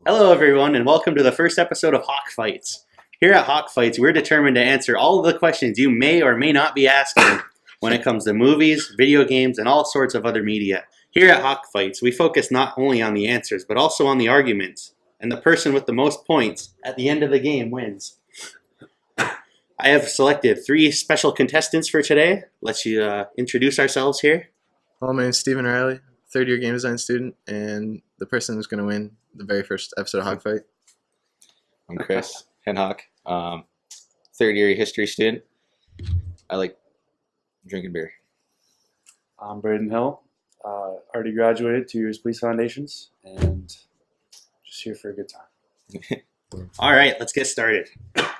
Hello, everyone, and welcome to the first episode of Hawk Fights. Here at Hawk Fights, we're determined to answer all of the questions you may or may not be asking when it comes to movies, video games, and all sorts of other media. Here at Hawk Fights, we focus not only on the answers, but also on the arguments, and the person with the most points at the end of the game wins. I have selected 3 special contestants for today. Let's introduce ourselves here. Hello, my name is Stephen Riley, third-year game design student, and the person who's going to win the very first episode of Hog Fight. I'm Chris Henhock, third-year history student. I like drinking beer. I'm Braden Hill, already graduated 2 years police foundations, and just here for a good time. All right, let's get started.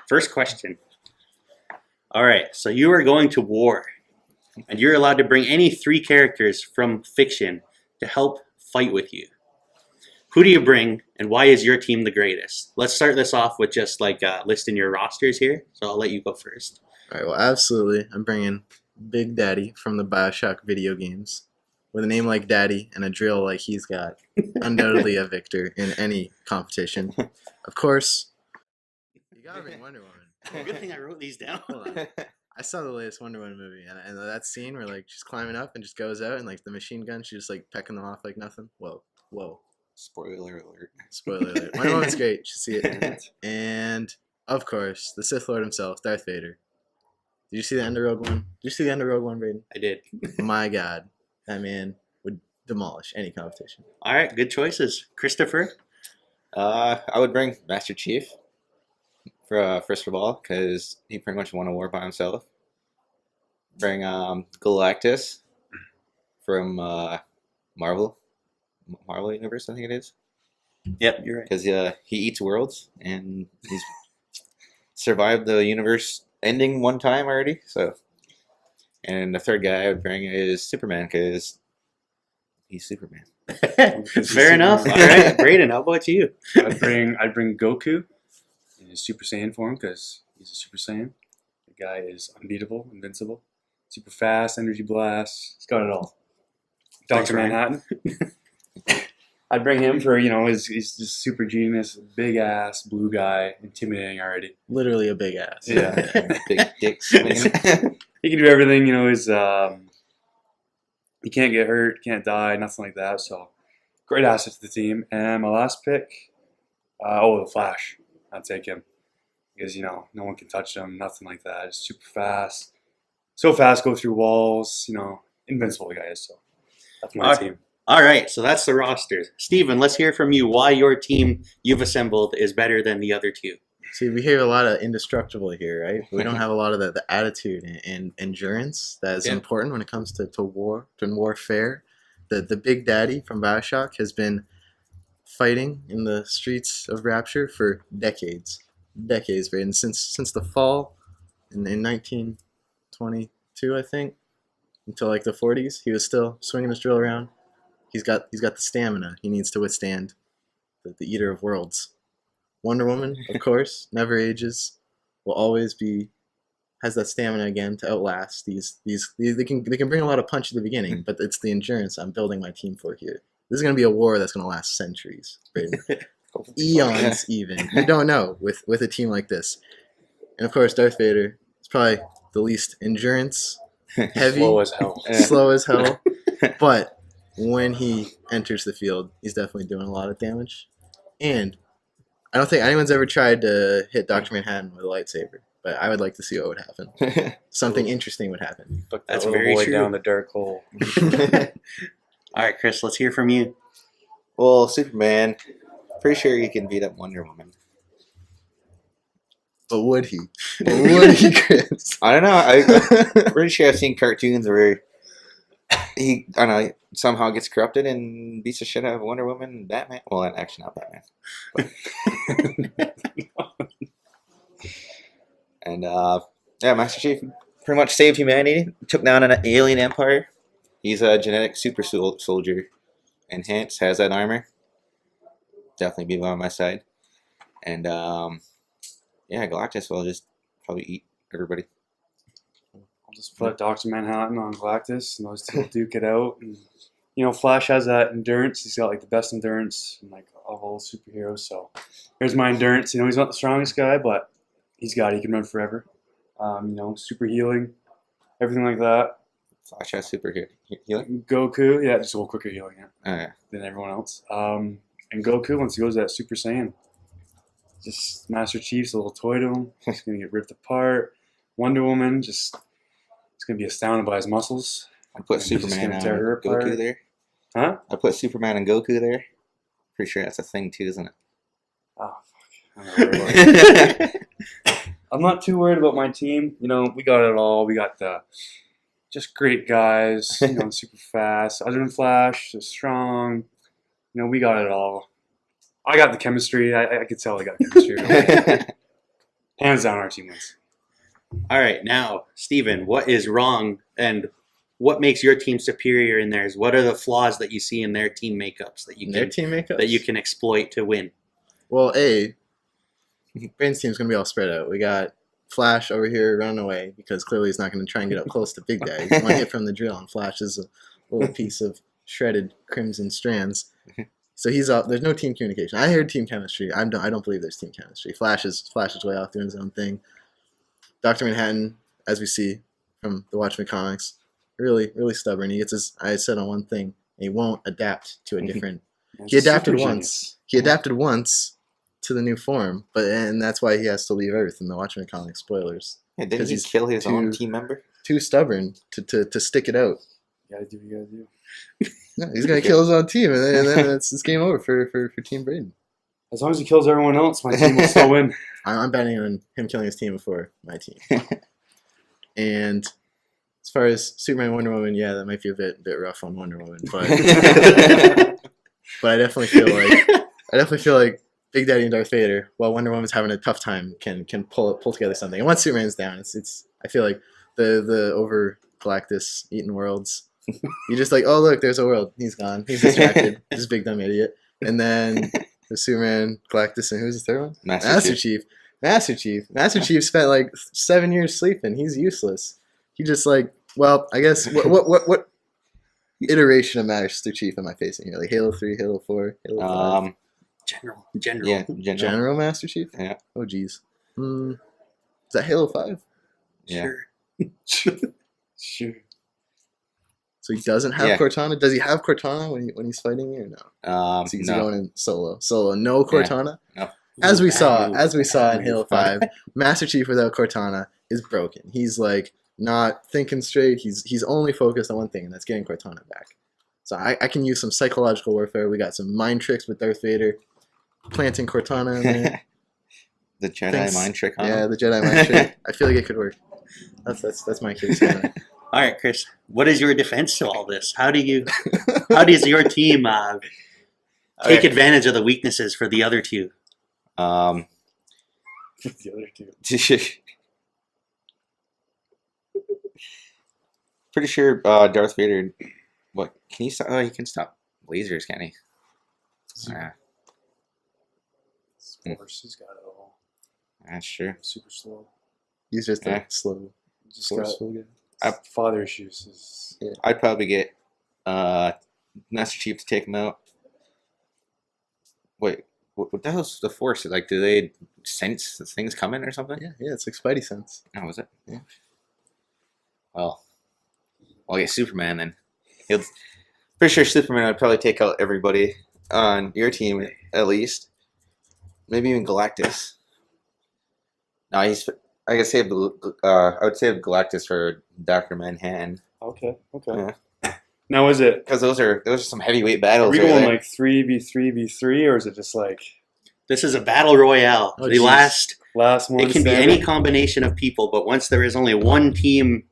First question. All right, so you are going to war, and you're allowed to bring any 3 characters from fiction to help fight with you. Who do you bring, and why is your team the greatest? Let's start this off with just listing your rosters here, so I'll let you go first. All right, well, absolutely. I'm bringing Big Daddy from the Bioshock video games. With a name like Daddy and a drill like he's got, undoubtedly a victor in any competition. Of course, you gotta bring Wonder Woman. Good thing I wrote these down. Hold on. I saw the latest Wonder Woman movie, and that scene where she's climbing up and just goes out, and the machine gun, she's just pecking them off like nothing. Whoa. Spoiler alert. Spoiler alert. Wonder Woman's great. You should see it. And of course, the Sith Lord himself, Darth Vader. Did you see the End of Rogue One? Did you see the End of Rogue One, Braden? I did. My God, that man would demolish any competition. All right, good choices. Christopher? I would bring Master Chief, for first of all, because he pretty much won a war by himself. Bring Galactus from Marvel Universe, I think it is. Yep, you're right. Because he eats worlds, and he's survived the universe ending one time already. So, and the third guy I would bring is Superman, because he's Superman. Fair enough. All right, Braden, how about you? I'd bring Goku in his Super Saiyan form because he's a Super Saiyan. The guy is unbeatable, invincible, super fast, energy blast. He's got it all. Thanks, Dr. Ryan. Manhattan. I'd bring him for, he's just super genius, big ass, blue guy, intimidating already. Literally a big ass. Yeah. Big dicks. Man. He can do everything, he can't get hurt, can't die, nothing like that. So, great asset to the team. And my last pick, the Flash. I'd take him because no one can touch him, nothing like that. Just super fast, so fast, go through walls. Invincible guy is. So that's my team. All right, so that's the rosters. Steven, let's hear from you why your team you've assembled is better than the other 2. See, we hear a lot of indestructible here, right? We don't have a lot of the attitude and endurance that is important when it comes to war, to warfare. The Big Daddy from Bioshock has been fighting in the streets of Rapture for decades, Braden. Since the fall in 1922, I think, until the 40s, he was still swinging his drill around. He's got the stamina he needs to withstand the Eater of Worlds. Wonder Woman, of course, never ages, will always has that stamina again to outlast these. They can bring a lot of punch at the beginning, but it's the endurance I'm building my team for here. This is going to be a war that's going to last centuries, Braden. Eons even. You don't know with a team like this. And of course, Darth Vader is probably the least endurance heavy, slow as hell. But when he enters the field, he's definitely doing a lot of damage. And I don't think anyone's ever tried to hit Dr. Manhattan with a lightsaber, but I would like to see what would happen. Something interesting would happen. That's very true. Down the dark hole. All right, Chris, let's hear from you. Well, Superman, pretty sure he can beat up Wonder Woman. But would he? Would he, Chris? I don't know. I'm pretty sure I've seen cartoons where he, I don't know, somehow gets corrupted and beats the shit out of Wonder Woman and Batman. Well, actually not Batman. And, Master Chief pretty much saved humanity, took down an alien empire. He's a genetic super soldier, and hence has that armor. Definitely be on my side. And, Galactus will just probably eat everybody. I'll just put Dr. Manhattan on Galactus, and those two will duke it out. And Flash has that endurance. He's got like the best endurance and like of all superheroes. So there's my endurance. He's not the strongest guy, but he can run forever. Super healing, everything like that. Flash has super healing. Goku, yeah, just a little quicker healing Yeah. than everyone else. And Goku, once he goes to that Super Saiyan, just Master Chief's a little toy to him. He's gonna get ripped apart. Wonder Woman, he's gonna be astounded by his muscles. I put And he's just Superman gonna on tear her Goku apart. there. Huh? I put Superman and Goku there. Pretty sure that's a thing too, isn't Oh, fuck. I'm not worried about it. I'm not too worried about my team. We got it all. We got the just great guys, super fast. Other than Flash, they're strong. We got it all. I got the chemistry. I could tell I got chemistry. it? Hands down, our team wins. All right, now, Steven, what is wrong and what makes your team superior in theirs? What are the flaws that you see in their team makeups that Their team makeup that you can exploit to win? Well, Brain's team's gonna be all spread out. We got Flash over here running away because clearly he's not gonna try and get up close to Big Daddy. He's one hit from the drill, and Flash is a little piece of shredded crimson strands. So he's out. There's no team communication. I heard team chemistry. I don't believe there's team chemistry. Flash is way off doing his own thing. Dr. Manhattan, as we see from the Watchmen comics, really stubborn. He gets his eyes set on one thing, and he won't adapt to a different. He adapted once. He adapted once to the new form, and that's why he has to leave Earth in the Watchmen comics. Spoilers. Yeah, didn't he he's kill his own too- team member? Too stubborn to stick it out. You gotta do what you gotta do. No, he's gonna kill his own team, and then it's game over for Team Braden. As long as he kills everyone else, my team will still win. I'm betting on him killing his team before my team. And as far as Superman, Wonder Woman, yeah, that might be a bit rough on Wonder Woman, but but I definitely feel like Big Daddy and Darth Vader, while Wonder Woman's having a tough time, can pull together something. And once Superman's down, it's I feel like the over Galactus eating worlds. You just like, oh look, there's a world. He's gone. He's distracted. This big dumb idiot. And then the Superman, Galactus, and who's the third one? Master Chief. Master Chief spent like 7 years sleeping. He's useless. He just like, well, I guess what iteration of Master Chief am I facing here? Like Halo 3, Halo 4, Halo 5? General. Yeah, General Master Chief? Yeah. Oh geez. Is that Halo 5? Yeah. Sure. Sure. So he doesn't have Yeah. Cortana? Does he have Cortana when he's fighting you or no? So he's No. going in solo. No Cortana? No. As we saw Bad in Halo 5, Master Chief without Cortana is broken. He's like not thinking straight. He's only focused on one thing, and that's getting Cortana back. So I can use some psychological warfare. We got some mind tricks with Darth Vader, planting Cortana in there. The Jedi mind trick on Yeah, him. the Jedi mind trick. I feel like it could work. That's my case. All right, Chris, what is your defense to all this? How does your team take advantage of the weaknesses for the other two? The other two. Pretty sure Darth Vader. What can he stop? Oh, he can stop lasers, can he? Yeah, Force, he's got it all. that's true. Super slow. He's just Yeah. slow. Just Forceful got again. father issues. I'd probably get Master Chief to take him out. Wait, what the hell's the Force? Like, do they sense the things coming or something? Yeah, it's like Spidey sense. Oh, was it? Yeah. Well, I'll get Superman then. Pretty sure Superman would probably take out everybody on your team at least. Maybe even Galactus. No, I could save I would save Galactus for Dr. Manhattan. Okay. Yeah. Now is it? Because those are some heavyweight Are battles. we right going there. like 3v3v3, or is it just like This is a battle royale. Oh, the geez. last, last one? it can be any combination of people, but once there is only one team,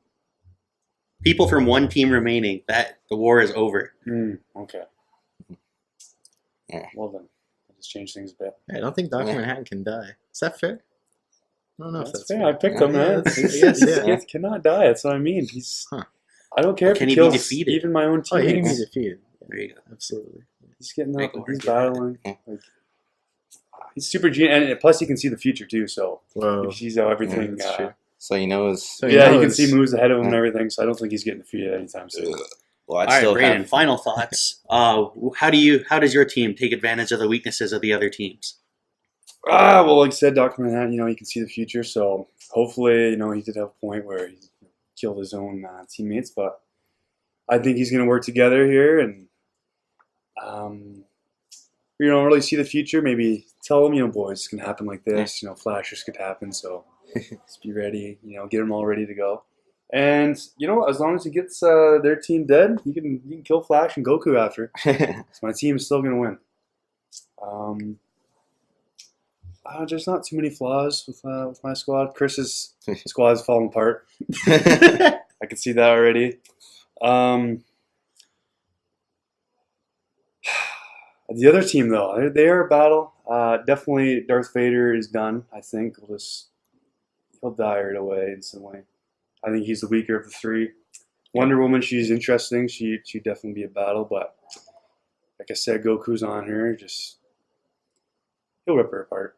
people from one team remaining, that the war is over. Okay. Yeah. Well then, I'll just change things a bit. I don't think Dr. Yeah. Manhattan can die. Is that fair? I don't know if That's that's fair. I picked him, Yeah, man. that's- I guess, yeah. He cannot die. That's what I mean. He's. Huh. I don't care if Can he he be kills defeated? even my own Oh, he can be teammates. defeated. There you go. Absolutely. He's getting Make up. it He's work. battling. Yeah. Like, he's super genius, and plus he can see the future too. So Whoa. he sees how everything. that's true. So he knows. So Yeah, he can knows. see moves ahead of him and Yeah. everything. So I don't think he's getting defeated anytime soon. Well, All I'd right, still Brayden, have. final thoughts. How does your team take advantage of the weaknesses of the other teams? Well, like I said, Dr. Manhattan, he can see the future. So hopefully, he did have a point where he killed his own teammates. But I think he's going to work together here and, really see the future. Maybe tell them, boys, it's going to happen like this. Flashes could happen. So just be ready. Get them all ready to go. And as long as he gets their team dead, he can kill Flash and Goku after. So my team is still going to win. There's not too many flaws with my squad. Chris's squad is falling apart. I can see that already. The other team, though, they are a battle. Definitely Darth Vader is done, I think. He'll die right away instantly. I think he's the weaker of the three. Wonder Woman, she's interesting. She'd definitely be a battle, but like I said, Goku's on her. He'll rip her apart.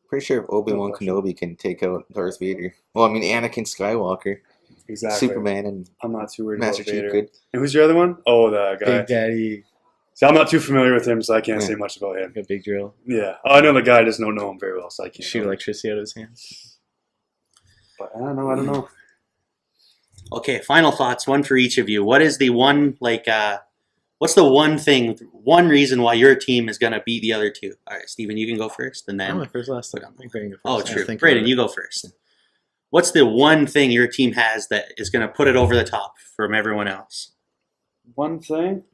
Pretty sure Obi-Wan Kenobi can take out Darth Vader. Well, I mean, Anakin Skywalker. Exactly. Superman and I'm not too worried Master about Chief Vader. could. And who's your other one? Oh, the guy. Big Daddy, So I'm not too familiar with him, so I can't say much about him. like a big drill. Yeah. I know the guy, I just don't know him very well, so I can't. Shoot electricity out of his hands. But I don't know. Okay, final thoughts, one for each of you. What is the one, what's the one reason why your team is going to beat the other two? All right, Steven, you can go first, and I'm then... first last time. I think Brayden go first. Oh, I true. think about Brayden, it. you go first. What's the one thing your team has that is going to put it over the top from everyone else? One thing,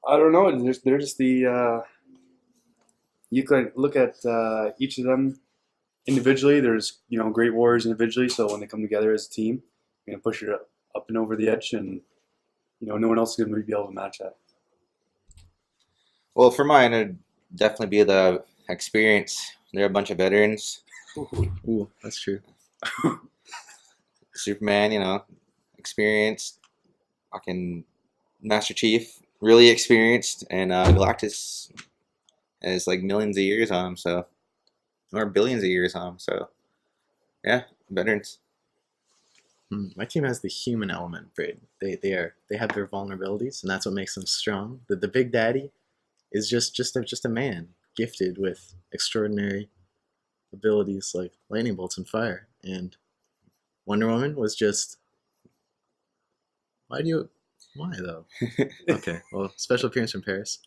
I don't know. They're just the. You can look at each of them individually. There's great warriors individually. So when they come together as a team, you're gonna push it up and over the edge, and no one else is gonna be able to match that. Well, for mine, it'd definitely be the experience. They're a bunch of veterans. Ooh, that's true. Superman, experienced. Fucking Master Chief, really experienced, and Galactus has like millions of years on him, or billions of years on him. So, yeah, veterans. My team has the human element, Brayden. They have their vulnerabilities, and that's what makes them strong. The Big Daddy is just a man gifted with extraordinary abilities like lightning bolts and fire. And Wonder Woman was just... Why though? Okay, well, special appearance from Paris.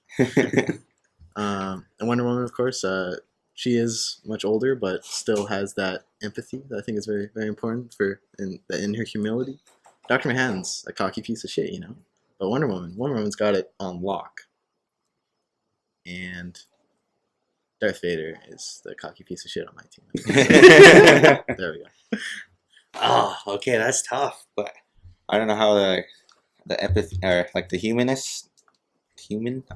And Wonder Woman, of course, she is much older, but still has that empathy that I think is very, very important in her humility. Dr. Manhattan's a cocky piece of shit, but Wonder Woman's got it on lock. And Darth Vader is the cocky piece of shit on my team. There we go. Oh, okay, that's tough. But I don't know how the empathy, or like the human,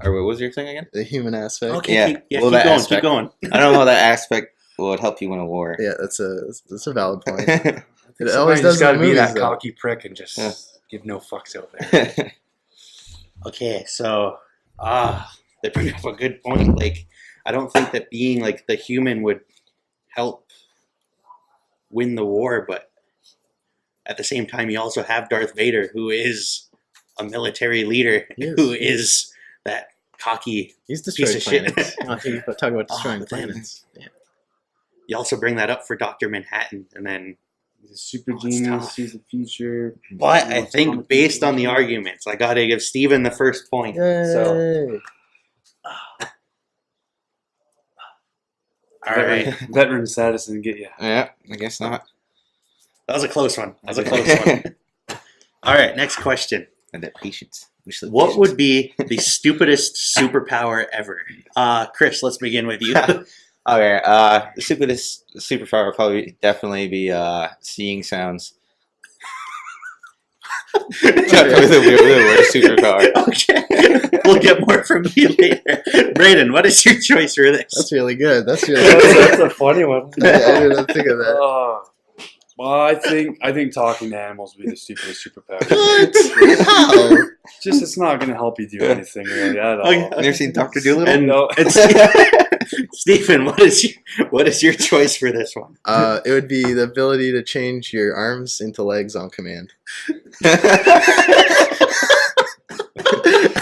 or what was your thing again? The human aspect. Okay, Yeah, keep well, going, that keep aspect- going. I don't know how that aspect would help you win a war. Yeah, that's a valid point. It It always does got in to be movies, that though. cocky prick and just Yeah. give no fucks out there. Okay, so they bring up a good point. I don't think that being the human would help win the war, but at the same time, you also have Darth Vader, who is a military leader, He is. who is that cocky. He's destroyed Piece of shit. planets. I think you talk about destroying but then- planets. Yeah. You also bring that up for Dr. Manhattan, and then. He's a super it's genius. tough. Sees the future. But I Wants think comic based on books. the arguments, I got to give Steven the first point. So, Yay! all right. Veteran status didn't get you. Yeah, I guess not. That was a close one. All right, next question. And that patience. What would be the stupidest superpower ever? Chris, let's begin with you. Okay, the stupidest superpower would probably definitely be seeing sounds. That's probably the worst superpower. Okay. We'll get more from you later. Brayden, what is your choice for this? That's really good. That's really That's good. a funny one. I didn't think of that. Oh. Well, I think talking to animals would be the stupidest superpower. What? How? Just it's not going to help you do anything really at all. Okay. You ever seen Dr. Doolittle? And No. Stephen, what is your choice for this one? It would be the ability to change your arms into legs on command.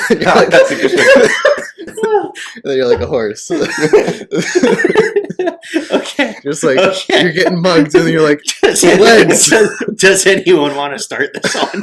That's a good one. Then you're like a horse. Okay. Just like Okay. you're getting mugged, and then you're like Legs. legs. Does anyone want to start this on?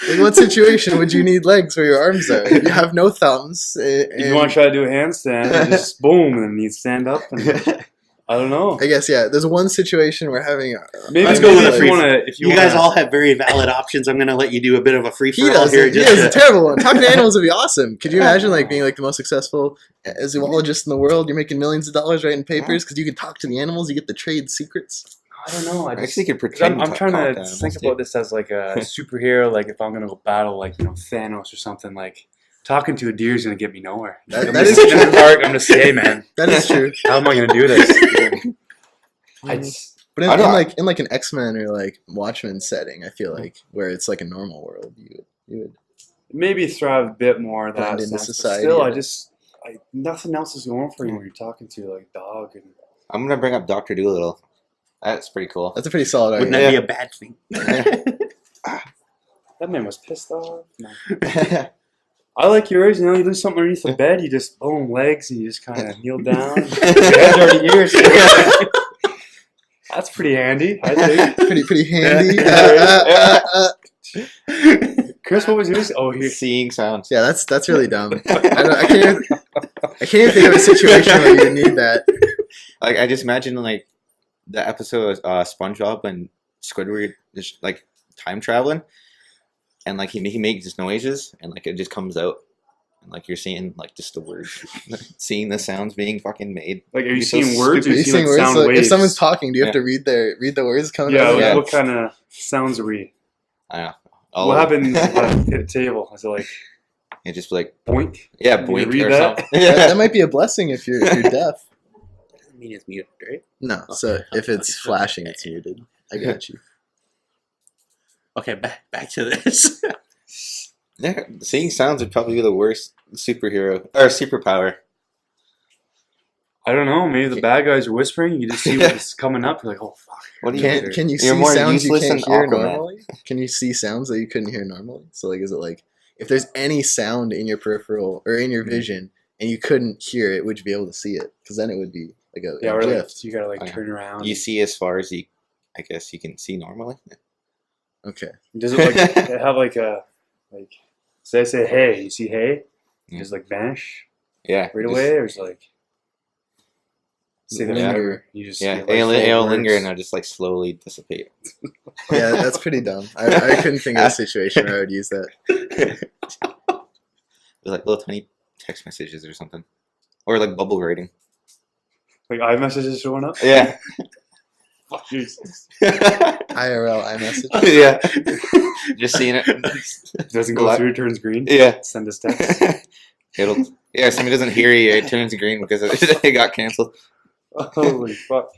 Like, what situation would you need legs where your arms are? You have no thumbs. If you want to try to do a handstand, you just boom, and you stand up. And, I don't know. I guess there's one situation where having. Maybe Let's go with if the you want to. If You guys all have very valid options. I'm going to let you do a bit of a free He for all does. here. He has a terrible one. Talking to animals would be awesome. Could you imagine like being like the most successful zoologist in the world? You're making millions of dollars writing papers because you can talk to the animals. You get the trade secrets. I don't know. I just, Actually, you could pretend. I'm trying talk to animals, think dude. about this as like a superhero. Like if I'm gonna go battle, like Thanos or something. Like talking to a deer is gonna get me nowhere. That I'm is gonna sit in true. the park. I'm gonna say, hey man, That is true. how am I gonna do this? I just, But I don't- in like an X-Men or like Watchmen setting, I feel like where it's like a normal world, you would. maybe thrive a bit more of that Blend into sense, but society, still, yeah. nothing else is going for you when you're talking to like a dog. And I'm gonna bring up Dr. Doolittle. That's pretty cool. That's a pretty solid Wouldn't argument. that be a bad thing? that man was pissed off. No. I like yours. You leave something underneath the bed. You just boom legs, and you just kind of kneel down. Your head's already here. So that's pretty handy, I think. pretty handy. Chris, what was yours? Oh, here. Seeing sounds. Yeah, that's really dumb. I can't even think of a situation where you need that. Like I just imagine like the episode of SpongeBob and Squidward is like time traveling, and like he makes these noises, and like it just comes out, and like you're seeing like just the words, seeing the sounds being fucking made. Like, are you You're so seeing words or Are you you seeing seeing like words? sound So waves? if someone's talking, do you have Yeah. to read the words coming yeah, out? Yeah. what kind of sounds are we? I don't know. What happens at a table? Is it like It just be like boink? yeah, You boink read or that? something. That might be a blessing if you're deaf. I mean, it's muted, right? No, so Okay. if it's Okay. flashing, it's muted. I got you. Okay, back to this. Yeah, seeing sounds would probably be the worst superhero or superpower. I don't know. Maybe the bad guys are whispering. You just see what's coming up. You're like, oh fuck. What do you Can you You're see more sounds you useless can't than hear Aquaman. normally? Can you see sounds that you couldn't hear normally? So like, is it like if there's any sound in your peripheral or in your vision and you couldn't hear it, would you be able to see it? Because then it would be like a Yeah, or like, gift. you gotta like Okay. turn around. You see as far as you, I guess you can see normally. Okay. Does it like have like a like? Say I say hey, you see hey, Yeah. just like vanish Yeah, right just- away, or is it like say that Yeah. forever? You just Yeah, get, like, full it'll words. linger and I'll just like slowly dissipate. Yeah, that's pretty dumb. I couldn't think of a situation where I would use that. There's like little tiny text messages or something, or like bubble writing. Like iMessages showing up. Yeah, Fuck Jesus. IRL iMessage. yeah. Just seeing it. Doesn't go Black- through. Turns green. Yeah. Send us text. It'll. Yeah, if somebody doesn't hear you, it turns green because it got canceled. Holy fuck.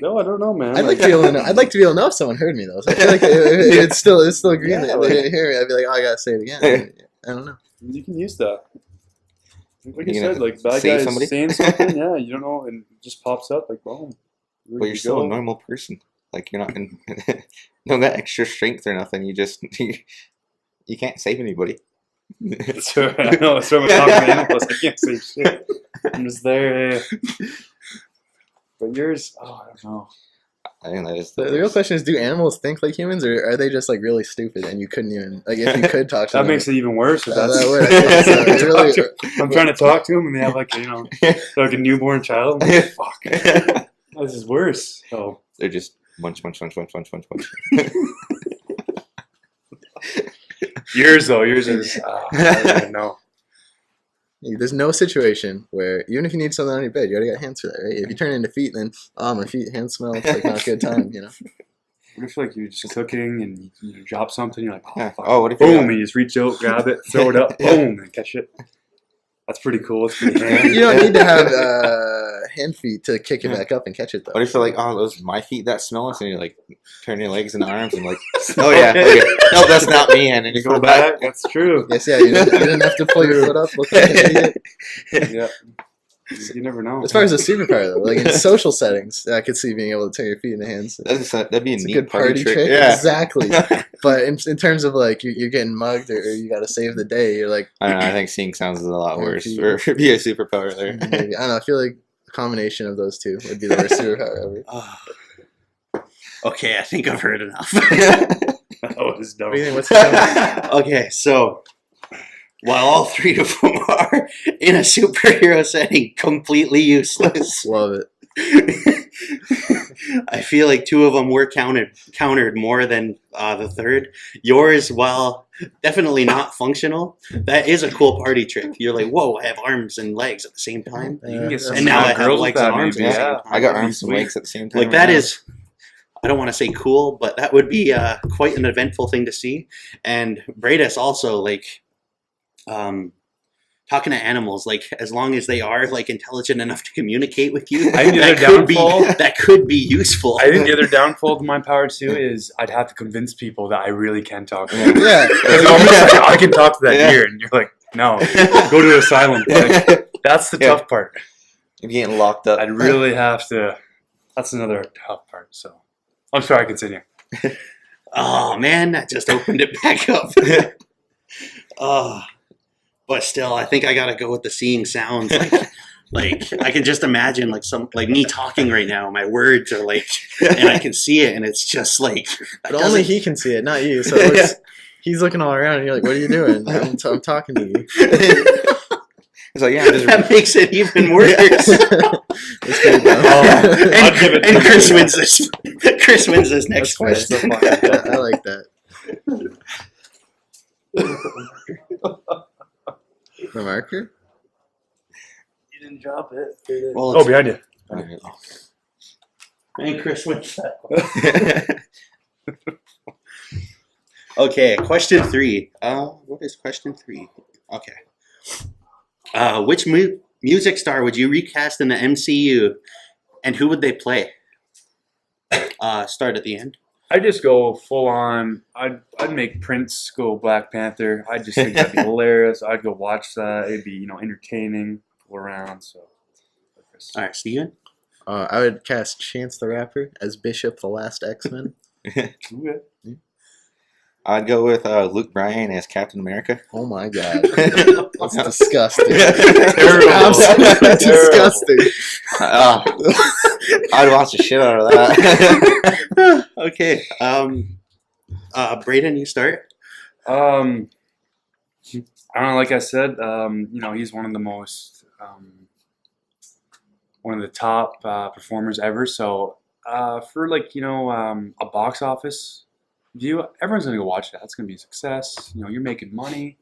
No, I don't know, man. I'd like to be able to know. I'd like to be able to know if someone heard me though. So I feel like if it's still green. Yeah, they like- didn't hear me. I'd be like, oh, I gotta say it again. I don't know. You can use that. Like I You said, gonna like bad save guys somebody? saying something, yeah, you don't know, and it just pops up like boom. Where But you you're still go? a normal person. Like you're not in, no that extra strength or nothing. You just you can't save anybody. Sure, I know. That's why I'm talking to animals. I can't say shit. I'm just there. But yours, oh, I don't know. I think that is The real question is, do animals think like humans, or are they just like really stupid and you couldn't even like if you could talk to That them? makes it even worse. If that that's would. I think so. It really, I'm trying to talk to them, and they have like they're like a newborn child. I'm like, fuck, this is worse. Oh, They're just munch. yours is. I don't even know. there's no situation where even if you need something on your bed, you already got hands for that, right? If you turn it into feet, then my feet, hands smell. It's like not a good time, you know. What if like you're just cooking and you drop something, you're like, oh, Yeah. fuck. Oh, what if you Boom, got- and you just reach out, grab it, throw it up, boom, and catch it. That's pretty cool. It's pretty handy. You don't need to have hand feet to kick it back up and catch it though. What if you're like, oh, those are my feet that smell us, and you like turn your legs and arms and like, oh yeah, okay. No, that's not me, and then you Go back. That's true. Yes, yeah, you didn't have to pull your foot up. Look like an idiot. Yeah. You never know. As far as a superpower though, like in social settings, I could see being able to turn your feet into hands. That'd be a It's a neat good party trick. Yeah, Exactly. But in terms of like you're getting mugged or you got to save the day, you're like, I don't know. I think seeing sounds is a lot Yeah, worse. if Or be a superpower there. maybe. I don't know. I feel like a combination of those two would be the worst superpower ever. Okay, I think I've heard enough. That was dumb. What do you think? What's the Okay, so while all three of them are in a superhero setting completely useless, Love it. I feel like two of them were countered more than the third. Yours, while definitely not functional, that is a cool party trick. You're like, whoa, I have arms and legs at the same time. You can get some And now I girls have with legs that, and arms maybe, at the same yeah. time. I got arms and Sweet. legs at the same time. Like that is, I don't want to say cool, but that would be quite an eventful thing to see. And Bradis also like talking to animals, like as long as they are like intelligent enough to communicate with you, I think the that other could be downfall. that could be useful. I think the other downfall to my power too is I'd have to convince people that I really can talk to them. Yeah. It's almost like I can talk to that Yeah. deer, and you're like, no, go to the asylum. Like, that's the Yeah. tough part. You're getting locked up. I'd really have to. That's another tough part. So, I'm sorry. Continue. Oh man, that just opened it back up. But still, I think I gotta go with the seeing sounds. Like I can just imagine like me talking right now. My words are like, and I can see it, and it's just like. But only he can see it, not you. So it looks, he's looking all around, and you're like, "What are you doing?" I'm talking to you. It's like, yeah, I'm just That makes it even worse. That's pretty dumb. I'd give it and to Chris you. wins this. Chris wins this next That's question. I like that. The marker? You didn't drop it. Well, Oh, behind you. and Chris wins that. Okay, question 3. What is question 3? Okay. Which music star would you recast in the MCU, and who would they play? Start at the end. I'd just go full on. I'd make Prince go Black Panther. I just think that'd be hilarious. I'd go watch that. It'd be entertaining, go around. So, All right, Steven. I would cast Chance the Rapper as Bishop, the last X-Men. Okay. I'd go with Luke Bryan as Captain America. Oh my god. That's disgusting. Terrible. Absolutely Terrible. disgusting. I'd watch the shit out of that. Okay. Braden, you start. I don't know. Like I said, he's one of the most, one of the top performers ever. So for a box office view, everyone's gonna go watch that. It's gonna be a success. You're making money.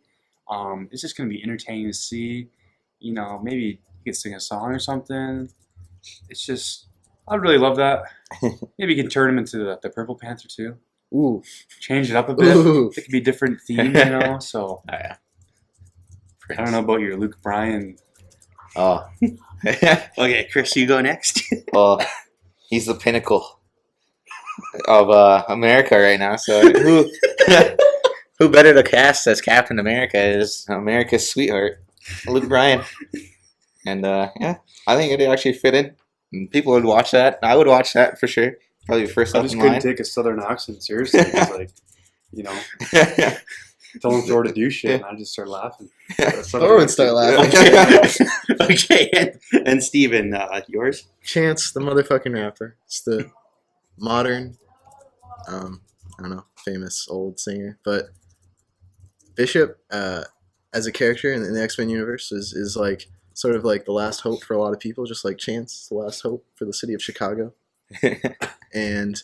It's just gonna be entertaining to see. Maybe you could sing a song or something. It's just, I'd really love that. Maybe you can turn him into the Purple Panther too. Ooh. Change it up a bit. Ooh. It could be different themes, So Oh, yeah. I don't know about your Luke Bryan. Oh. Okay, Chris, you go next. Well, he's the pinnacle of America right now. So who better to cast as Captain America is America's sweetheart, Luke Bryan. And yeah, I think it'd actually fit in. And people would watch that. I would watch that for sure. Probably first I up just in couldn't line. take a Southern accent seriously. It's like, tell him Thor to do shit, and I just start laughing. Thor would start laughing. Okay, and Steven, yours? Chance the motherfucking Rapper. It's the modern, I don't know, famous old singer. But Bishop, as a character in the X-Men universe, is like sort of like the last hope for a lot of people, just like Chance, the last hope for the city of Chicago. And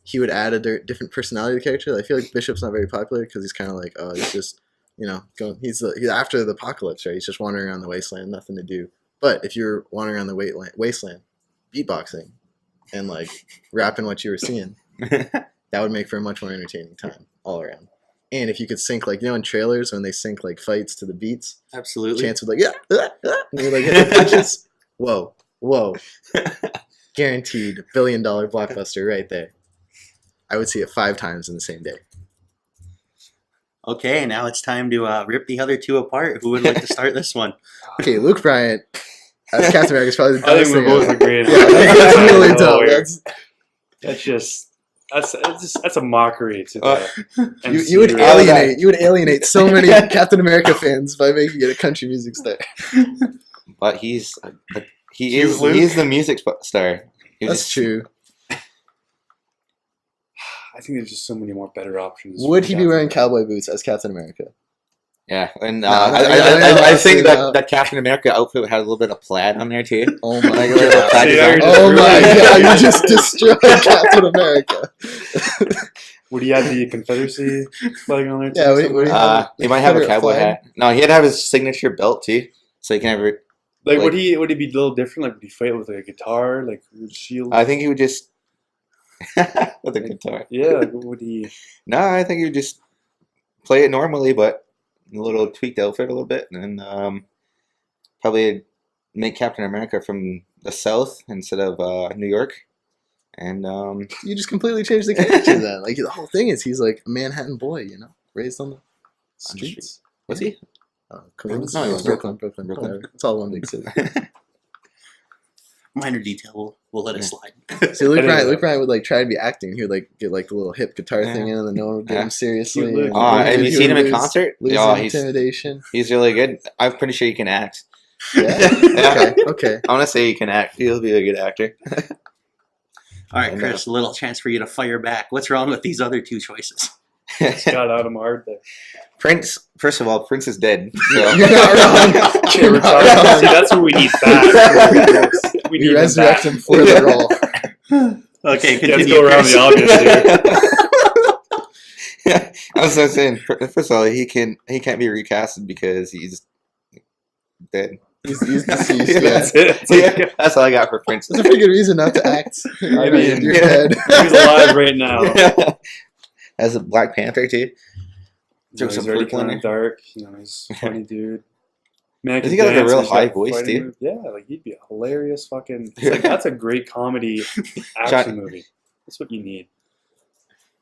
he would add a different personality to the character. I feel like Bishop's not very popular because he's kind of like, he's just, he's after the apocalypse, right? He's just wandering around the wasteland, nothing to do. But if you're wandering around the wasteland, beatboxing, and like rapping what you were seeing, that would make for a much more entertaining time all around. And if you could sync, like, in trailers when they sync like fights to the beats, Absolutely. Chance would like, and he would like hit the punches. Whoa, Whoa. Guaranteed $1 billion blockbuster right there. I would see it 5 times in the same day. Okay, now it's time to rip the other two apart. Who would like to start this one? Okay, Luke Bryant as Captain America is probably the I dumbest think we thing both ever. agree. Yeah, that's really dumb. That's a mockery to the You would MCU. alienate so many Captain America fans by making it a country music star. But he's Cute Luke. he's the music star. He That's just- true. I think there's just so many more better options. Would for he be Captain wearing America. cowboy boots as Captain America? Yeah, and No, I think no. that Captain America outfit had a little bit of plaid on there too. Oh my Like a little god! plaid See, design. I just Oh my ruined god! it. You just destroyed Captain America. Would he have the Confederacy flag on there? Too, Yeah, somewhere? He might have a Confederate cowboy flag. hat. No, he'd have his signature belt too, so he can have it. Like, like- would he be a little different? Like, would he fight with like a guitar, like with a shield? I think he would just with a guitar. Yeah, like, would he? No, I think he would just play it normally, but a little tweaked outfit a little bit, and probably make Captain America from the South instead of New York. And You just completely changed the character then. Like the whole thing is he's like a Manhattan boy, you know, raised on the streets. what's he? Queens? No, he was Brooklyn. Brooklyn. Whatever. It's all one big city. Minor detail. We'll let it slide. See, Luke I didn't Bryant, know. Luke Bryant would like try to be acting. He would like get like the little hip guitar Yeah. thing in, and then no one would get Yeah. him seriously. Cute Luke. and Oh, he have would- you he seen him would in lose- concert? Lose Oh, his intimidation. he's really good. I'm pretty sure he can act. Yeah. Yeah. Okay. I want to say he can act. He'll be a good actor. All right, And, Chris, a little chance for you to fire back. What's wrong with these other two choices? Got out of my heart there. Prince. First of all, Prince is dead. So. You're not wrong. Okay, You're we're not talking- wrong. See, that's what we need back. We You need him resurrect back. him for the role. Okay, Let's continue. go around Chris. the obvious here. I was just saying. First of all, he can't be recasted because he's dead. He's deceased. Yeah, Yeah. That's it. Yeah, that's all I got for Prince. That's a pretty good reason not to act. I mean, you're yeah. dead. He's alive right now. As a Black Panther too. Throw He's some already purple in kind of there. dark. You know, he's a funny dude. Man, Does can he got, like, a dance, real he's got high voice, fighting too? moves. Yeah, like he'd be a hilarious fucking. It's like that's a great comedy action movie. That's what you need.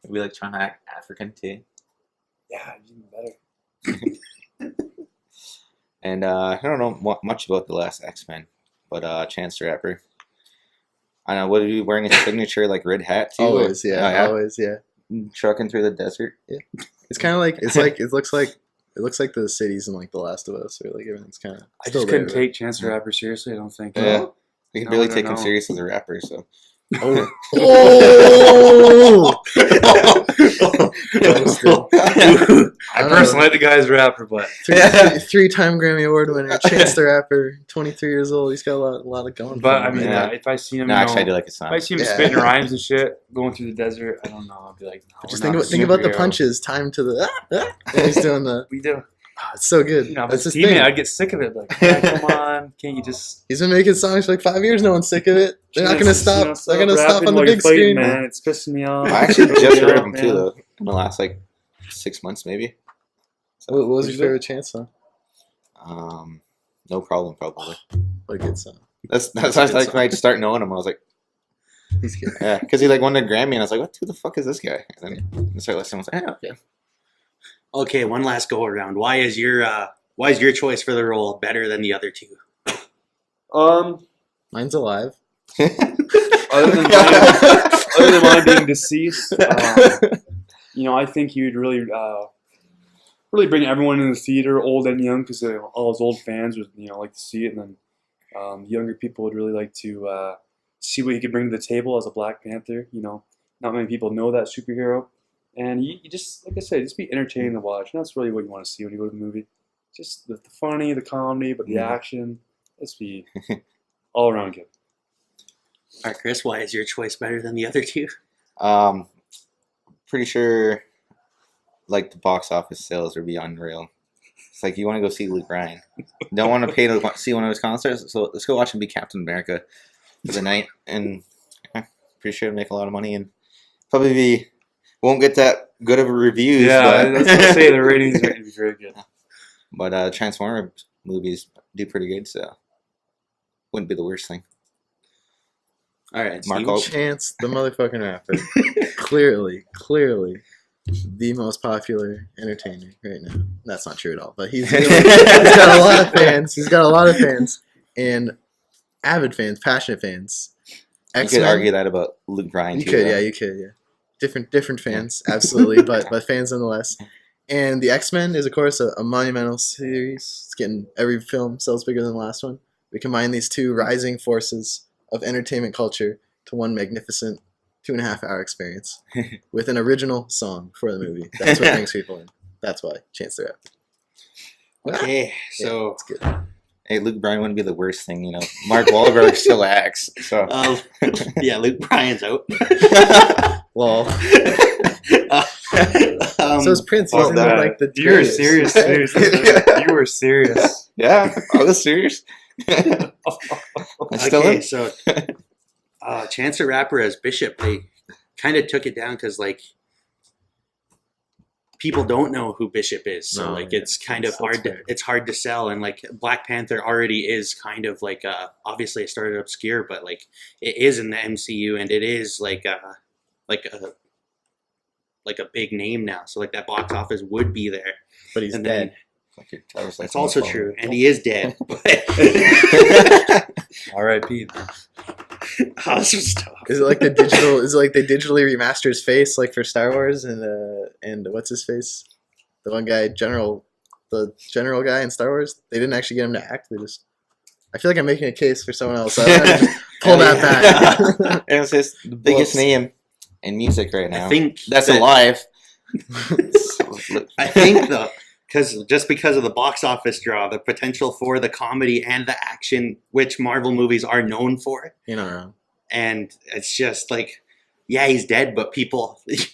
We like trying to act African too. Yeah, even better. And I don't know much about the last X-Men, but Chance the Rapper. I know. What are you wearing? A signature like red hat too? Always, Or- yeah, Oh, always, yeah. Trucking through the desert. It's kind of like it looks like the cities in like The Last of Us, or like everything's kind of. I just couldn't take Chance the Rapper seriously. I don't think. Yeah. You can No, barely no, take him no. serious as a rapper. So. Oh. I personally like the guy's rapper, but Three-time Grammy Award winner, Chance the Rapper, 23 years old. He's got a lot of going. but for I him. mean, Yeah. if I seen him, No, you actually, I know, do like his if I song. see him Yeah. spitting rhymes and shit, going through the desert, I don't know. I'd be like, no, just we're not think a about the superhero. punches. Time to the. And he's doing the. We do. It's so good. You know, That's as his a teammate, thing. I'd get sick of it. Like, yeah, come on, can't you just? He's been making songs for like 5 years. No one's sick of it. They're not gonna just, stop. you know, They're gonna stop rapping on the while you're big fighting, screen. man. It's pissing me off. I actually just heard of him Man. too, though, in the last like 6 months, maybe. So, What was your Who's favorite Chance song? No problem, probably. What a good song. That's That's a good like song. when I start knowing him. I was like, He's good. yeah, because he like won the Grammy, and I was like, what? Who the fuck is this guy? And then I started listening. I was like, okay. Okay, one last go around. Why is your choice for the role better than the other two? Mine's alive. Other than mine being deceased, you know, I think you'd really bring everyone in the theater, old and young, because all his old fans would, you know, like to see it, and then younger people would really like to see what he could bring to the table as a Black Panther. You know, not many people know that superhero, and you just, like I said, just be entertaining to watch, and that's really what you want to see when you go to the movie. Just the funny, the comedy, but the action. Let's be all around good. All right, Chris, why is your choice better than the other two? Pretty sure, like the box office sales would be unreal. It's like you want to go see Luke Bryan. Don't want to pay to see one of his concerts, so let's go watch him be Captain America for the night, and pretty sure it'll make a lot of money and probably won't get that good of a reviews. Yeah, but, that's what I say. The ratings are going to be very good. but Transformer movies do pretty good, so wouldn't be the worst thing. All right, Mark Steve. Holt. Chance the motherfucking Rapper. clearly the most popular entertainer right now. That's not true at all, but he's got a lot of fans. He's got a lot of fans and avid fans, passionate fans. You could argue that about Luke Bryan You too. could, though. yeah, you could, yeah. Different fans, absolutely, but fans nonetheless. And the X-Men is, of course, a monumental series. It's getting every film sells bigger than the last one. We combine these two rising forces of entertainment culture to one magnificent 2.5-hour experience with an original song for the movie. That's what brings people in. That's why Chance the Rapper. Okay, so It's good. Hey, Luke Bryan wouldn't be the worst thing, you know. Mark Wahlberg still acts, so. yeah, Luke Bryan's out. Well, so is Prince. fuck He's that. like the You were greatest. serious, dude. You were serious. Yeah, I was serious. I'm still Okay, in. so Chance the Rapper as Bishop, they kind of took it down because like people don't know who Bishop is, so No, like yeah. it's kind of That's hard. fair. It's hard to sell, and like Black Panther already is kind of like obviously it started obscure, but like it is in the MCU, and it is like a big name now. So like that box office would be there, But he's and dead. then that's also true, and he is dead. But R.I.P. oh, this was tough. Is it like the digital? Is it like they digitally remaster his face, like for Star Wars and what's his face, the one guy, the general guy in Star Wars? They didn't actually get him to act. They just. I feel like I'm making a case for someone else. So I'm gonna just pull that back. It was his biggest Whoops. name in music right now. I think That's that- alive. I think though, because of the box office draw, the potential for the comedy and the action, which Marvel movies are known for, You're not wrong. and it's just like, yeah, he's dead, but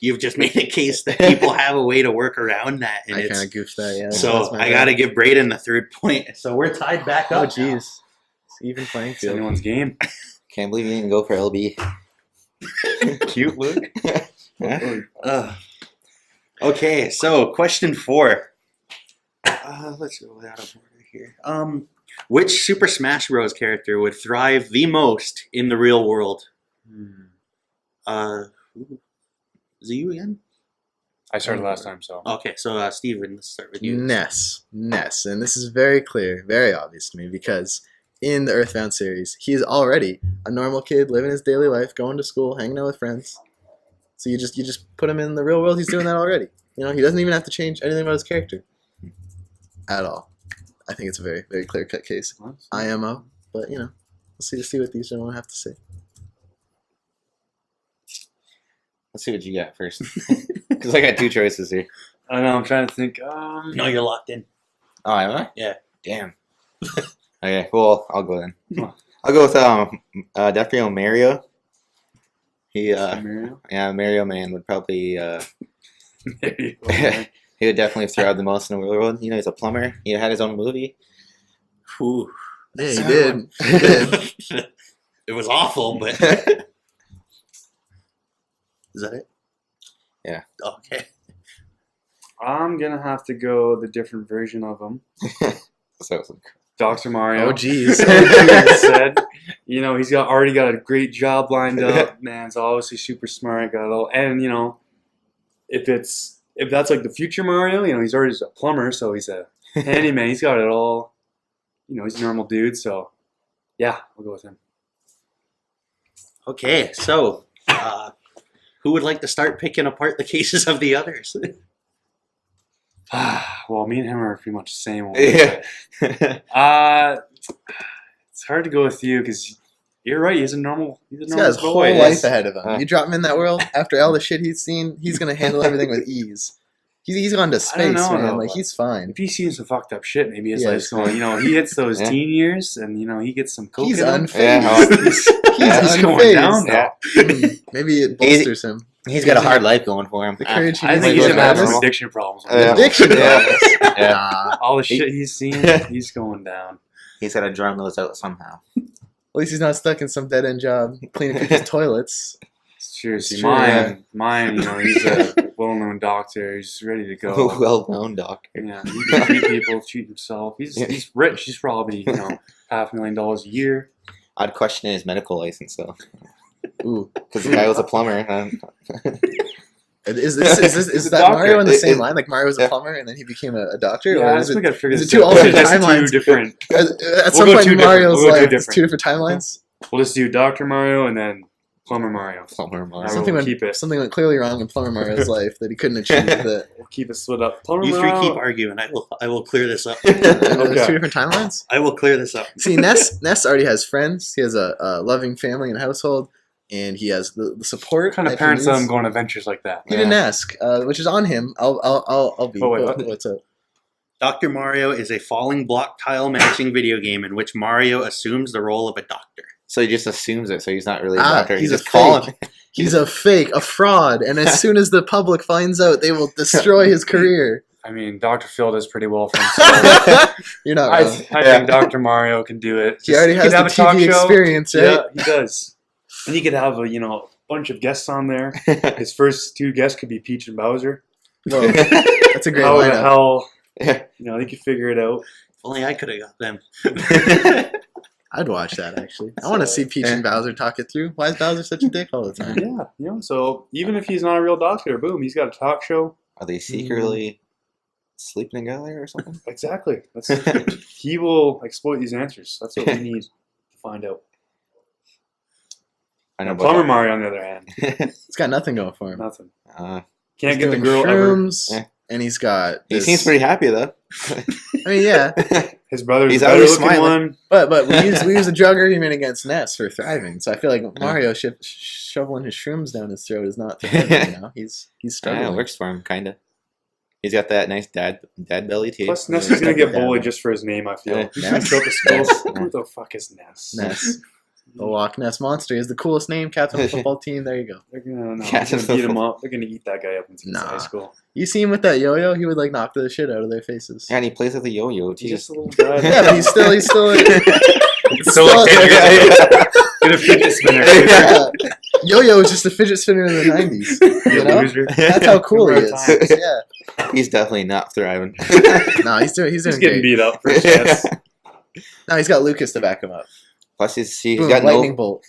you've just made a case that people have a way to work around that, and I kind it's of goofed that. Yeah. so that's my I bad. got to give Braden the third point. So we're tied back Oh up. now. jeez. It's even playing It's field. anyone's game. Can't believe you didn't go for LB. Cute, Luke. Yeah. Okay, so question 4. Let's go out of order here. Which Super Smash Bros. Character would thrive the most in the real world? Is it you again? I started last time, so. Okay, so Steven, let's start with you. Ness. And this is very clear, very obvious to me because in the Earthbound series, he is already a normal kid living his daily life, going to school, hanging out with friends. So you just put him in the real world. He's doing that already. You know, he doesn't even have to change anything about his character at all. I think it's a very, very clear cut case. IMO, but you know, we'll see what these gentlemen have to say. Let's see what you got first. Because I got 2 choices here. I don't know, I'm trying to think. No, you're locked in. Oh, am I? Yeah. Damn. Okay, well, I'll go then. Huh. I'll go with definitely Mario. He Mario? yeah, Mario Man would probably Maybe. he would definitely thrive the most in the real world. You know, he's a plumber. He had his own movie. Ooh. Yeah, he did. He did. It was awful, but is that it? Yeah. Okay. I'm gonna have to go the different version of him. So Dr. Mario. Oh jeez. Like I said, you know, he's already got a great job lined up. Man's obviously super smart. Got it all, and you know, if that's like the future Mario, you know, he's already just a plumber, so he's a handyman. He's got it all. You know, he's a normal dude. So, yeah, we'll go with him. Okay, so who would like to start picking apart the cases of the others? Well, me and him are pretty much the same one. yeah. It's hard to go with you because you're right. He's a normal He's got his whole boy. life ahead of him. You drop him in that world, after all the shit he's seen, he's gonna handle everything with ease. He's gone to I space, don't know, man. though. Like he's fine. If he's seen some fucked up shit, maybe his Yeah, life's going. You know, he hits those Yeah. teen years, and you know he gets some coke. He's in him. unfazed. Yeah, He's Yeah, going unfazed. down, though. Yeah. Maybe it bolsters him. He's got a hard life going for him. The courage he I needs think to he's go gonna have through some this. addiction problems. Yeah. Addiction Yeah. problems. Yeah. Nah. All the shit he's seen, he's going down. He's got to drown those out somehow. At least he's not stuck in some dead end job cleaning people's toilets. It's true. See, It's true, mine, you know, he's a well-known doctor. He's ready to go. Well-known doctor. Yeah, he can treat people, treat himself. He's rich. He's probably $500,000 a year. I'd question his medical license though. Ooh. Because the guy was a plumber. Is He's a that doctor. Mario in the same It- line? Like Mario was a yeah. plumber and then he became a doctor? Yeah, or that's is what we it, gotta figure is this it two out. alternate Just timelines? two different. At some go point two in different. Mario's We'll go two life, it's different. two different timelines. We'll just do Dr. Mario and then Plumber Mario. Plumber Mario. Something we'll went keep it. something went clearly wrong in Plumber Mario's life that he couldn't achieve. That We'll keep it split up. Plumber You three Mario. keep arguing. I will clear this up. there's Okay. two different timelines. I will clear this up. See, Ness already has friends. He has a loving family and household, and he has the support. What kind of that he parents let needs. him go on adventures like that? He didn't ask, which is on him. I'll be. Oh, wait, what? What's up? Dr. Mario is a falling block tile matching video game in which Mario assumes the role of a doctor. So he just assumes it, so he's not really a Ah, doctor. he's He's a just calling. fake. He's a fake, a fraud, and as soon as the public finds out, they will destroy his career. I mean, Dr. Phil does pretty well for himself. You're not I wrong. think Dr. Mario can do it. He already has the TV experience, right? Yeah, he does. And he could have a bunch of guests on there. His first two guests could be Peach and Bowser. Whoa, that's a great How the lineup. hell? Yeah. They could figure it out. If only I could have got them. I'd watch that actually. I want to see Peach and Bowser talk it through. Why is Bowser such a dick all the time? Yeah, so even if he's not a real doctor, boom, he's got a talk show. Are they secretly sleeping together or something? Exactly. He will exploit these answers. That's what we need to find out. I know. Plumber Mario, on the other hand, He's got nothing going for him. nothing. Uh, Can't He's get the doing girl ever. shrooms, Yeah. and he's got. he This, seems pretty happy though. I mean, yeah, His brother's He's a better always looking smiling. one. but we use a drug argument against Ness for thriving. So I feel like Mario shoveling his shrooms down his throat is not thriving. He's Yeah, struggling. it works for him, kinda. He's got that nice dad belly too. Plus, Ness is going to get bullied just for his name, I feel. Yeah. He's going to show up to school. Ness. Who the fuck is Ness? Ness. The Loch Ness Monster is the coolest name. Captain of the football team. There you go. They're going Captain to beat him football. up. They're going to eat that guy up into Nah. high school. You see him with that yo-yo? He would like knock the shit out of their faces. Yeah, and he plays with a yo-yo too. He's just a little guy. Yeah, but he's still. So like 10 years old. Get a fidget spinner. Yeah. Yo-yo was just a fidget spinner in the 90s. You know? Loser. That's how cool he Remember is. times. Yeah. He's definitely not thriving. No, he's doing He's great. getting beat up for his chest. No, he's got Lucas to back him up. Plus, he's Boom, got lightning no. bolt.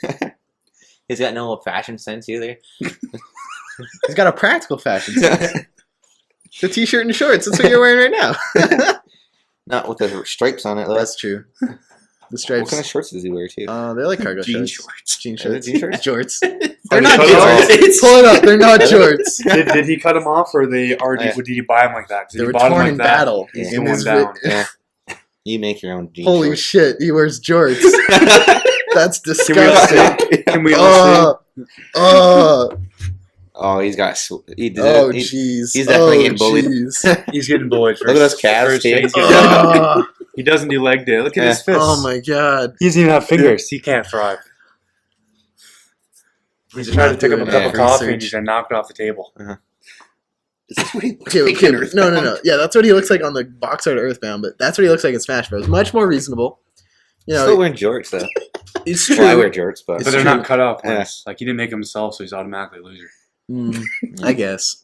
He's got no fashion sense either. He's got a practical fashion sense. The t-shirt and shorts. That's what you're wearing right now. Not with the stripes on it. Though. That's true. The What stripes. kind of shorts does he wear too? They're like cargo Jean shorts. Jean Is it shorts. jean shorts? Jorts. Are They're they not cut jorts. off? Pull it up. They're not jorts. Did he cut him off, or they already? Yeah. Did he buy him like that? Did They he were buy him torn like in that? battle. He's in going this down. Yeah. You make your own jean Holy shorts. shit, he wears jorts. That's Can we disgusting. Can we all see? Oh, Oh, he's got. He did oh, it. jeez. he's definitely getting bullied. jeez. He's getting bullied. Look at those calves, dude. Oh, He doesn't do leg day. Look at Yeah. his fists. oh my god. He doesn't even have fingers. He can't thrive. He's trying to pick up a doing cup that of coffee and research. he's gonna knock it off the table. Is this what he looks Okay, like okay, in no, Earthbound? no. Yeah, that's what he looks like on the box art of Earthbound, but that's what he looks like in Smash Bros. Much more reasonable. You Still know, wearing jorts though. it's true. Well, I wear jorts, but It's But they're true. not cut off Yeah. once. Like he didn't make them himself, so he's automatically a loser. I guess.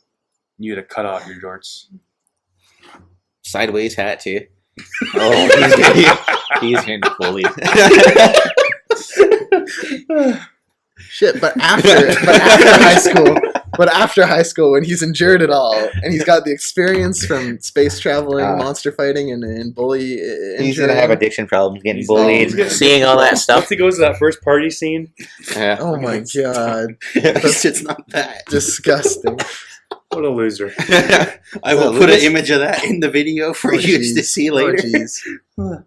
You had to cut off your jorts. sideways hat too. Oh, he's getting bullied. Shit, but after high school, when he's endured it all, and he's got the experience from space traveling, monster fighting, and bully He's gonna have addiction problems, getting He's- bullied, he's getting- seeing all that stuff. Once he goes to that first party scene, Yeah. Oh my god, This shit's not bad. disgusting. what a loser. I will Well, put an Lucas- image of that in the video for Oh, you jeez. to see Oh, later. jeez. Now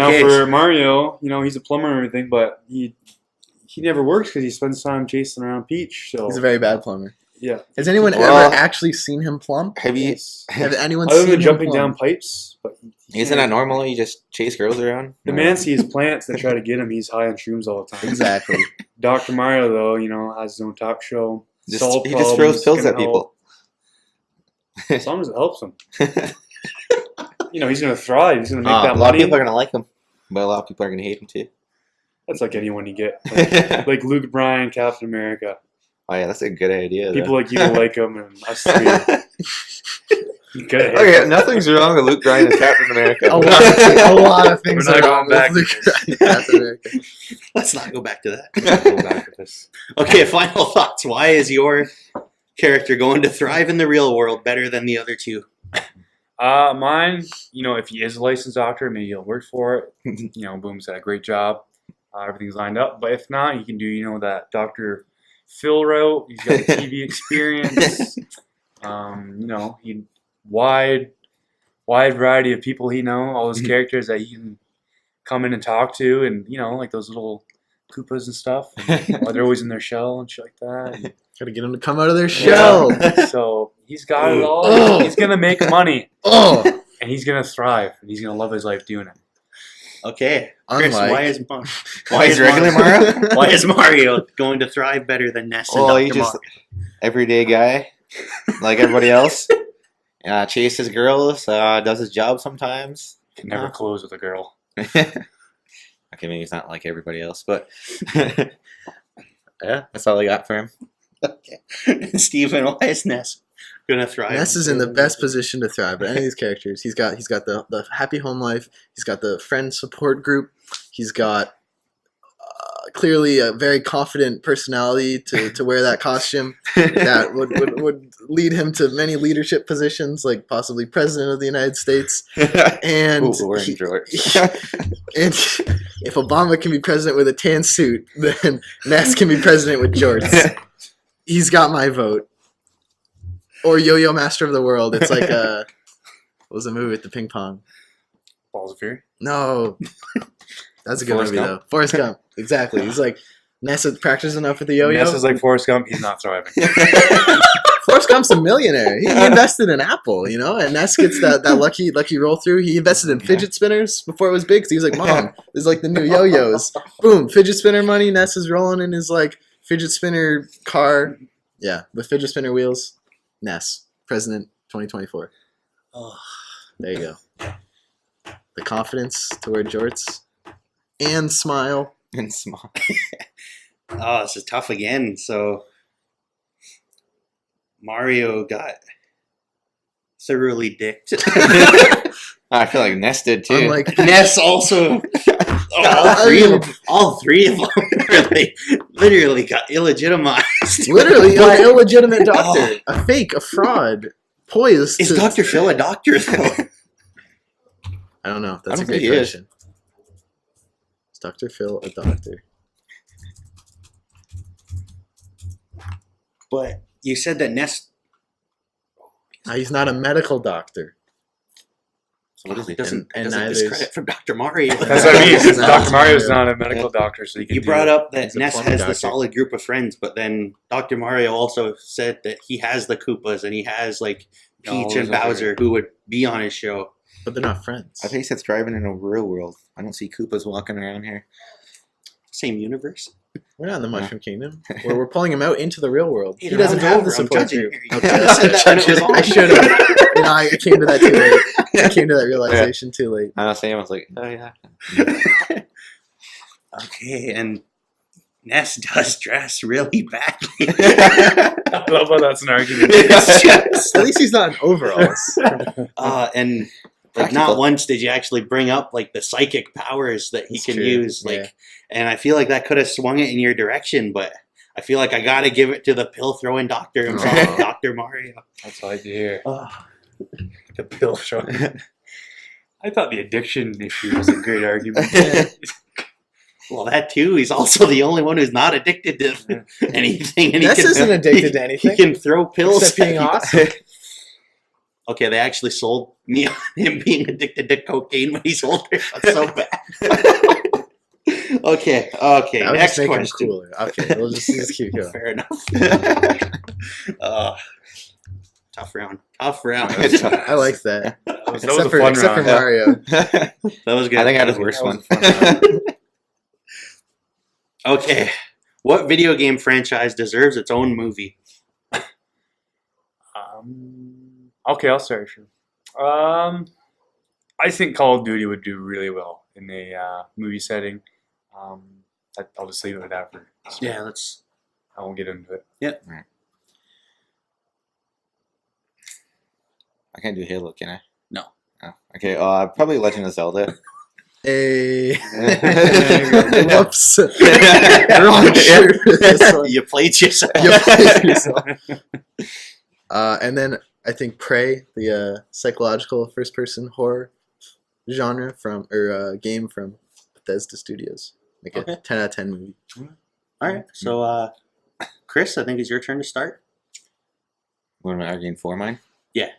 Okay. for Mario, he's a plumber and everything, but he never works because he spends time chasing around Peach. So He's a very bad plumber. yeah. Has anyone Well, ever actually seen him plumb? Have you? Have anyone Other seen than him jumping plumb? down pipes, but he Isn't can't. that normal? You just chase girls around. The man sees plants that try to get him. He's high on shrooms all the time. Exactly. Dr. Mario, though, has his own talk show. Just, solve he just throws problems, pills can at people. help. As long as it helps him. He's going to thrive. He's going to make A that lot of money. people are gonna like him, but a lot of people are gonna hate him too. That's like anyone you get. Oh Like Luke Bryan, Captain America. yeah, that's a good idea. People like you will like him, and us three. Good. Okay, nothing's wrong with Luke Bryan as Captain America. A lot of things We're are not wrong going back with to Luke this. Bryan, Captain America. Let's not go back to that. Go back to this. Okay, final thoughts. Why is your character going to thrive in the real world better than the other two? Mine, if he is a licensed doctor, maybe he'll work for it. Boom's done a great job. Everything's lined up. But if not, he can do, that Dr. Phil route. He's got the TV experience. He wide variety of people all those characters that he can come in and talk to, and like those little Koopas and stuff. And, they're always in their shell and shit like that. Gotta get them to come out of their shell. So he's got it all. Oh. He's gonna make money, Oh, and he's gonna thrive, and he's gonna love his life doing it. Okay, Chris, Unlike- Why is regular Mario? Why is Mario going to thrive better than Ness and Well, Dr. he's just Mario? everyday guy, like everybody else. Chases girls, does his job sometimes. Can never close with a girl. Okay, maybe he's not like everybody else, but yeah, that's all I got for him. Okay. Steven, why is Ness going to thrive? Ness is in the best position to thrive. But any of these characters, he's got the happy home life. He's got the friend support group. He's got clearly a very confident personality to wear that costume that would lead him to many leadership positions, like possibly president of the United States. And Ooh, we're in George. and if Obama can be president with a tan suit, then Ness can be president with jorts. He's got my vote. Or Yo-Yo Master of the World. It's like what was the movie with the ping pong? Balls of Fury. No. That's a good Forrest movie, Gump? though. Forrest Gump. Exactly. He's like, Ness practices enough with the yo-yo. Ness is like Forrest Gump. He's not thriving. Forrest Gump's a millionaire. He invested in Apple, and Ness gets that lucky roll through. He invested in fidget spinners before it was big, because he was like, Mom, this is like the new yo-yos. Boom, fidget spinner money. Ness is rolling in his like fidget spinner car. Yeah, with fidget spinner wheels. Ness, President 2024. Oh. There you go. The confidence to wear jorts and smile. And small. Oh, this is tough again. So Mario got thoroughly dicked. I feel like Ness did too. Unlike Ness also. All three of them literally got illegitimized. literally But- an illegitimate doctor, a fake, a fraud, poised. Is to- Dr. Phil a doctor though? I don't know. I That's don't a great think he is. question. Is Dr. Phil a doctor? But you said that Ness He's not a medical doctor. So what is he? doesn't And doesn't neither discredit is- from Dr. Mario. That's what I mean. He's not Dr. Mario's Mario. not a medical doctor, so he can You do brought it. up that He's a Ness plumbing has the doctor. solid group of friends, but then Dr. Mario also said that he has the Koopas and he has like No, Peach those and are Bowser who would be on his show. But they're not friends. I think he said thriving in a real world. I don't see Koopas walking around here. Same universe. We're not in the Mushroom Kingdom. We're pulling him out into the real world. Hey, He doesn't I'm have over. the I'm support judging group. here. You Okay. could've said that when it was on. I should have. I came to that too late. I came to that realization too late. I was saying, I was like, oh yeah. Okay, and Ness does dress really badly. I love how that's an argument. It's just, At least he's not in overalls. and like Practical. not once did you actually bring up like the psychic powers that he That's can true, use, like, yeah. and I feel like that could have swung it in your direction, but I feel like I gotta give it to the pill throwing doctor himself, Aw. Dr. Mario. That's all I like to hear. Oh, The pill show. I thought the addiction issue was a great argument. well, that too. He's also the only one who's not addicted to anything. And Ness he can, isn't addicted to anything. He can throw pills. Except being at you. awesome. Okay, they actually sold me on him being addicted to cocaine when he's older. That's so bad. Okay, That would next just make him question. cooler. Okay, we'll just keep going. Fair enough. Tough round. Tough round. I like that. That was Except a for, fun except for round. Mario. That was good. I think I had That his worst was one. a fun round. Okay, what video game franchise deserves its own movie? Okay, I'll start. Sure. I think Call of Duty would do really well in a movie setting. I'll just leave it with that for. Yeah, let's. I won't get into it. I I can't do Halo, can I? No. Oh, okay. Probably Legend of Zelda. Hey. There Whoops. Wrong shirt for this one. You played yourself. You played yourself. And then I think Prey, the psychological first-person horror genre game from Bethesda Studios. Like Okay. a 10 out of 10 movie. All right. So, Chris, I think it's your turn to start. What am I arguing for mine? Yeah.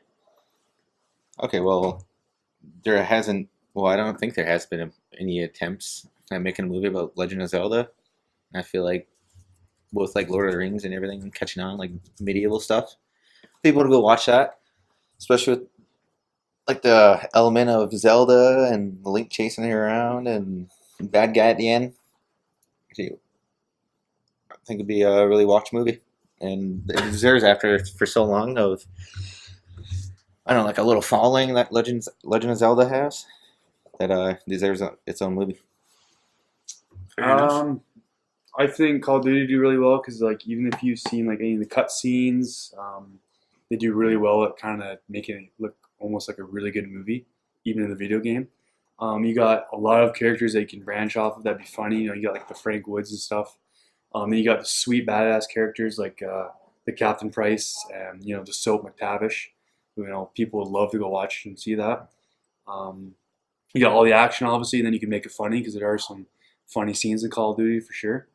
Okay, well, there hasn't. Well, I don't think there has been any attempts at making a movie about Legend of Zelda. I feel like both like Lord of the Rings and everything catching on, like medieval stuff. People to go watch that, especially with like the element of Zelda and Link chasing her around and bad guy at the end. I think it'd be a really watch movie, and it deserves after for so long of I don't know, like a little following that Legend of Zelda has that deserves its own movie. Fair enough. I think Call of Duty do really well because like even if you've seen like any of the cutscenes, they do really well at kind of making it look almost like a really good movie, even in the video game. You got a lot of characters that you can branch off of that'd be funny. You know, you got like the Frank Woods and stuff. Then you got the sweet badass characters like the Captain Price and you know the Soap McTavish. You know, people would love to go watch and see that. You got all the action, obviously, and then you can make it funny because there are some funny scenes in Call of Duty for sure.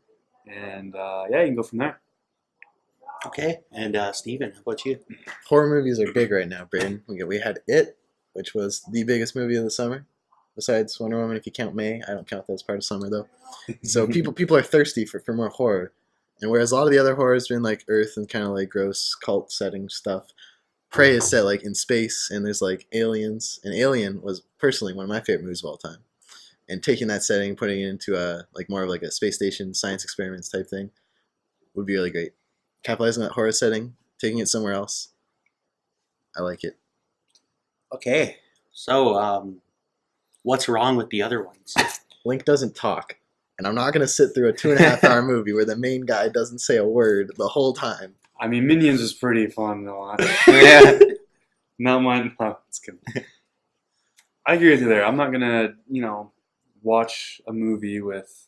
And yeah, you can go from there. Okay. And Steven, how about you? Horror movies are big right now, Braden. We had It, which was the biggest movie of the summer. Besides Wonder Woman, if you count May. I don't count that as part of summer, though. So people are thirsty for more horror. And whereas a lot of the other horror has been like Earth and kind of like gross cult setting stuff, Prey is set like in space and there's like aliens. And Alien was personally one of my favorite movies of all time. And taking that setting, putting it into like more of like a space station science experiments type thing would be really great. Capitalizing that horror setting, taking it somewhere else. I like it. Okay. So, what's wrong with the other ones? Link doesn't talk. And I'm not going to sit through a 2.5 hour movie where the main guy doesn't say a word the whole time. I mean, Minions is pretty fun though. Yeah. Not mine. No, it's good. I agree with you there. I'm not gonna, you know, watch a movie with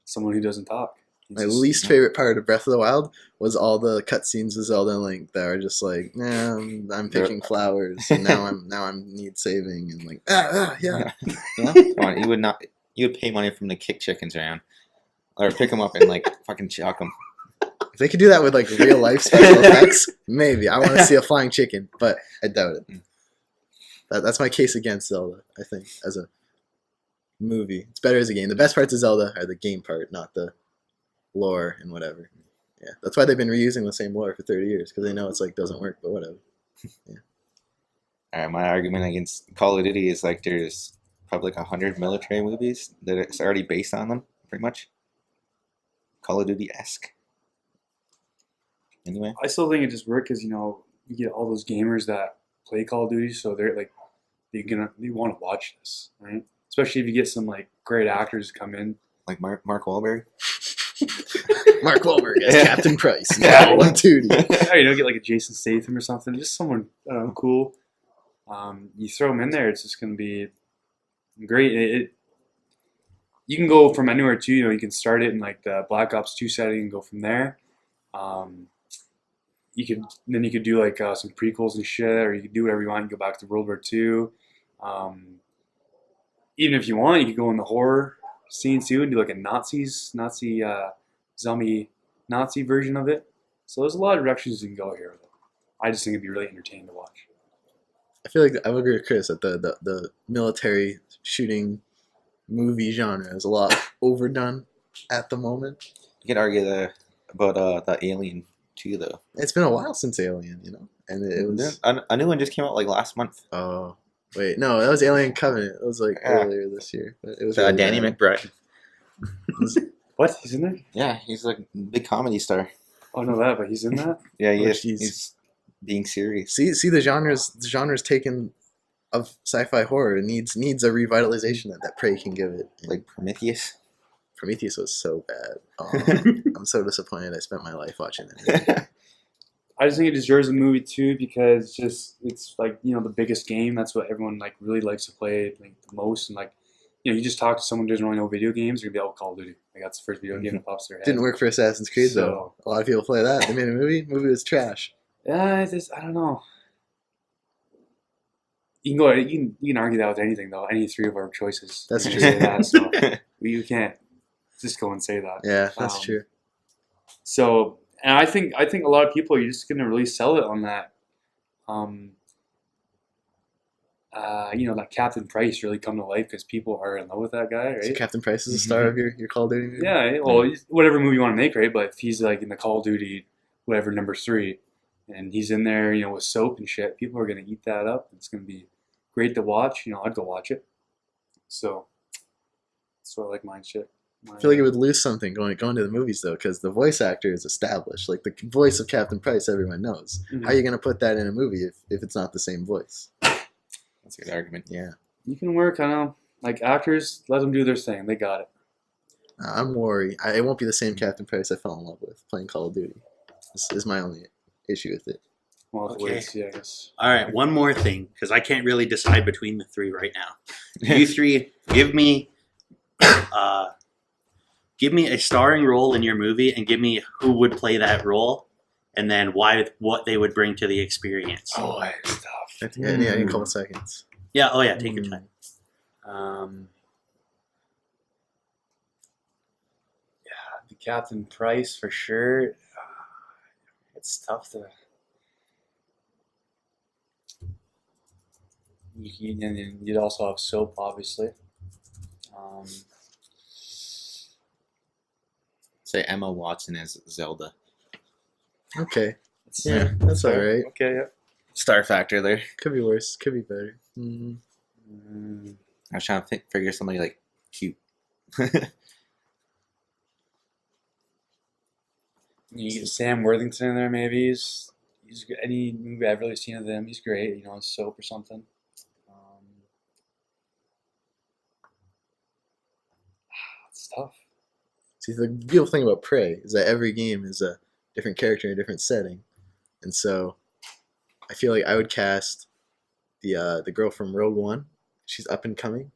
someone who doesn't talk. It's My just- least favorite part of Breath of the Wild was all the cutscenes with Zelda and Link that are just like, nah, I'm picking flowers, and now I'm need saving, and like, yeah. Come on, you would pay money for them to kick chickens around, or pick them up and like fucking chuck them. If they could do that with like real life special effects, maybe. I want to see a flying chicken, but I doubt it. That's my case against Zelda, I think, as a movie. It's better as a game. The best parts of Zelda are the game part, not the lore and whatever. Yeah, that's why they've been reusing the same lore for 30 years, because they know it's like doesn't work, but whatever. Alright, my argument against Call of Duty is like there's probably like 100 military movies that it's already based on them, pretty much. Call of Duty-esque. Anyway. I still think it just works because you know you get all those gamers that play Call of Duty, so they're like they want to watch this, right? Especially if you get some like great actors come in. Like Mark Wahlberg. Mark Wahlberg as Yeah. Captain Price. Yeah. Call of Duty. Yeah, you know, get like a Jason Statham or something, just someone cool. You throw them in there, it's just gonna be great. You can go from anywhere too. You know, you can start it in like the Black Ops 2 setting and go from there. You could do like some prequels and shit, or you could do whatever you want. You go back to World War II. Even if you want, you could go in the horror scene too and do like a Nazi zombie Nazi version of it. So there's a lot of directions you can go here. I just think it'd be really entertaining to watch. I feel like I would agree with Chris that the military shooting movie genre is a lot overdone at the moment. You could argue about the Alien too, though. It's been a while since Alien, you know, and it was. A new one just came out like last month. Oh wait, no, that was Alien Covenant. It was like earlier this year. But it was really Danny bad. McBride. What? He's in there? Yeah, he's like a big comedy star. Oh, I know that, but he's in that? Yeah, he Oh, is. jeez. He's being serious. See the genre's taken of sci-fi horror. It needs a revitalization that Prey can give it. And Like Prometheus. Prometheus was so bad. Oh, I'm so disappointed. I spent my life watching that movie. I just think it deserves a movie too because just it's like the biggest game. That's what everyone like really likes to play like the most. And like you just talk to someone who doesn't really know video games, they're gonna be Call of Duty. Like that's the first video game that pops to their head. Didn't work for Assassin's Creed though. So- A lot of people play that. They made a movie. Movie was trash. Yeah, it's just, I don't know. You can go. You can argue that with anything though. Any three of our choices. That's You true. can say that, so you can't just go and say that. Yeah, that's Um, true. So, and I think a lot of people are just gonna really sell it on that. That Captain Price really come to life because people are in love with that guy, So right? Captain Price is the star of your Call of Duty movie? Yeah, well, whatever movie you want to make, right? But if he's like in the Call of Duty, whatever number 3, and he's in there, with soap and shit, people are gonna eat that up. It's gonna be great to watch. I'd go watch it. So, that's what I like mine shit. I feel like it would lose something going to the movies though, because the voice actor is established. Like the voice of Captain Price, everyone knows. Mhm. How are you going to put that in a movie if it's not the same voice? That's a good argument. Yeah, You can work. I know, like actors, let them do their thing. They got it. I'm worried. It won't be the same Captain Price I fell in love with playing Call of Duty. This is my only issue with it. Well, Okay. yeah, I guess. All right, one more thing, because I can't really decide between the 3 right now. You 3, give me a starring role in your movie, and give me who would play that role, and then what they would bring to the experience. Oh, it's tough. Yeah, in a couple seconds. Yeah. Oh yeah. Take your time. The Captain Price for sure. It's tough to. And you'd also have soap, obviously. Say Emma Watson as Zelda. Okay, It's, yeah, that's all right. Okay, yeah. Star factor there. Could be worse. Could be better. Mhm. I was trying to figure somebody like cute. You get Sam Worthington in there, maybe. He's any movie I've really seen of him, he's great. Soap or something. It's tough. See, the beautiful thing about Prey is that every game is a different character in a different setting, and so I feel like I would cast the girl from Rogue One. She's up and coming.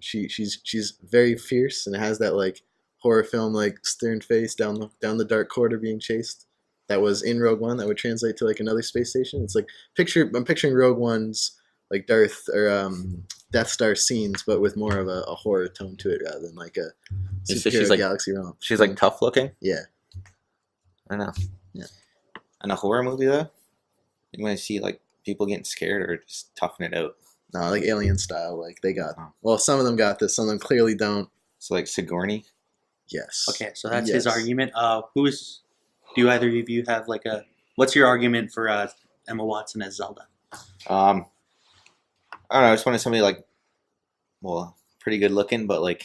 She's very fierce and has that like horror film like stern face down the dark corridor being chased. That was in Rogue One. That would translate to like another space station. It's like I'm picturing Rogue One's like Death Star scenes, but with more of a horror tone to it rather than like a So superhero she's like- galaxy romp. She's like tough looking. Yeah. I know. Yeah. In a horror movie though, you want to see like people getting scared or just toughing it out. No, like Alien style. Like they got. Oh. Well, some of them got this. Some of them clearly don't. So like Sigourney. Yes. Okay, so that's his Yes. argument. Do either of you have like what's your argument for Emma Watson as Zelda? I don't know. I just wanted somebody like, well, pretty good looking, but like,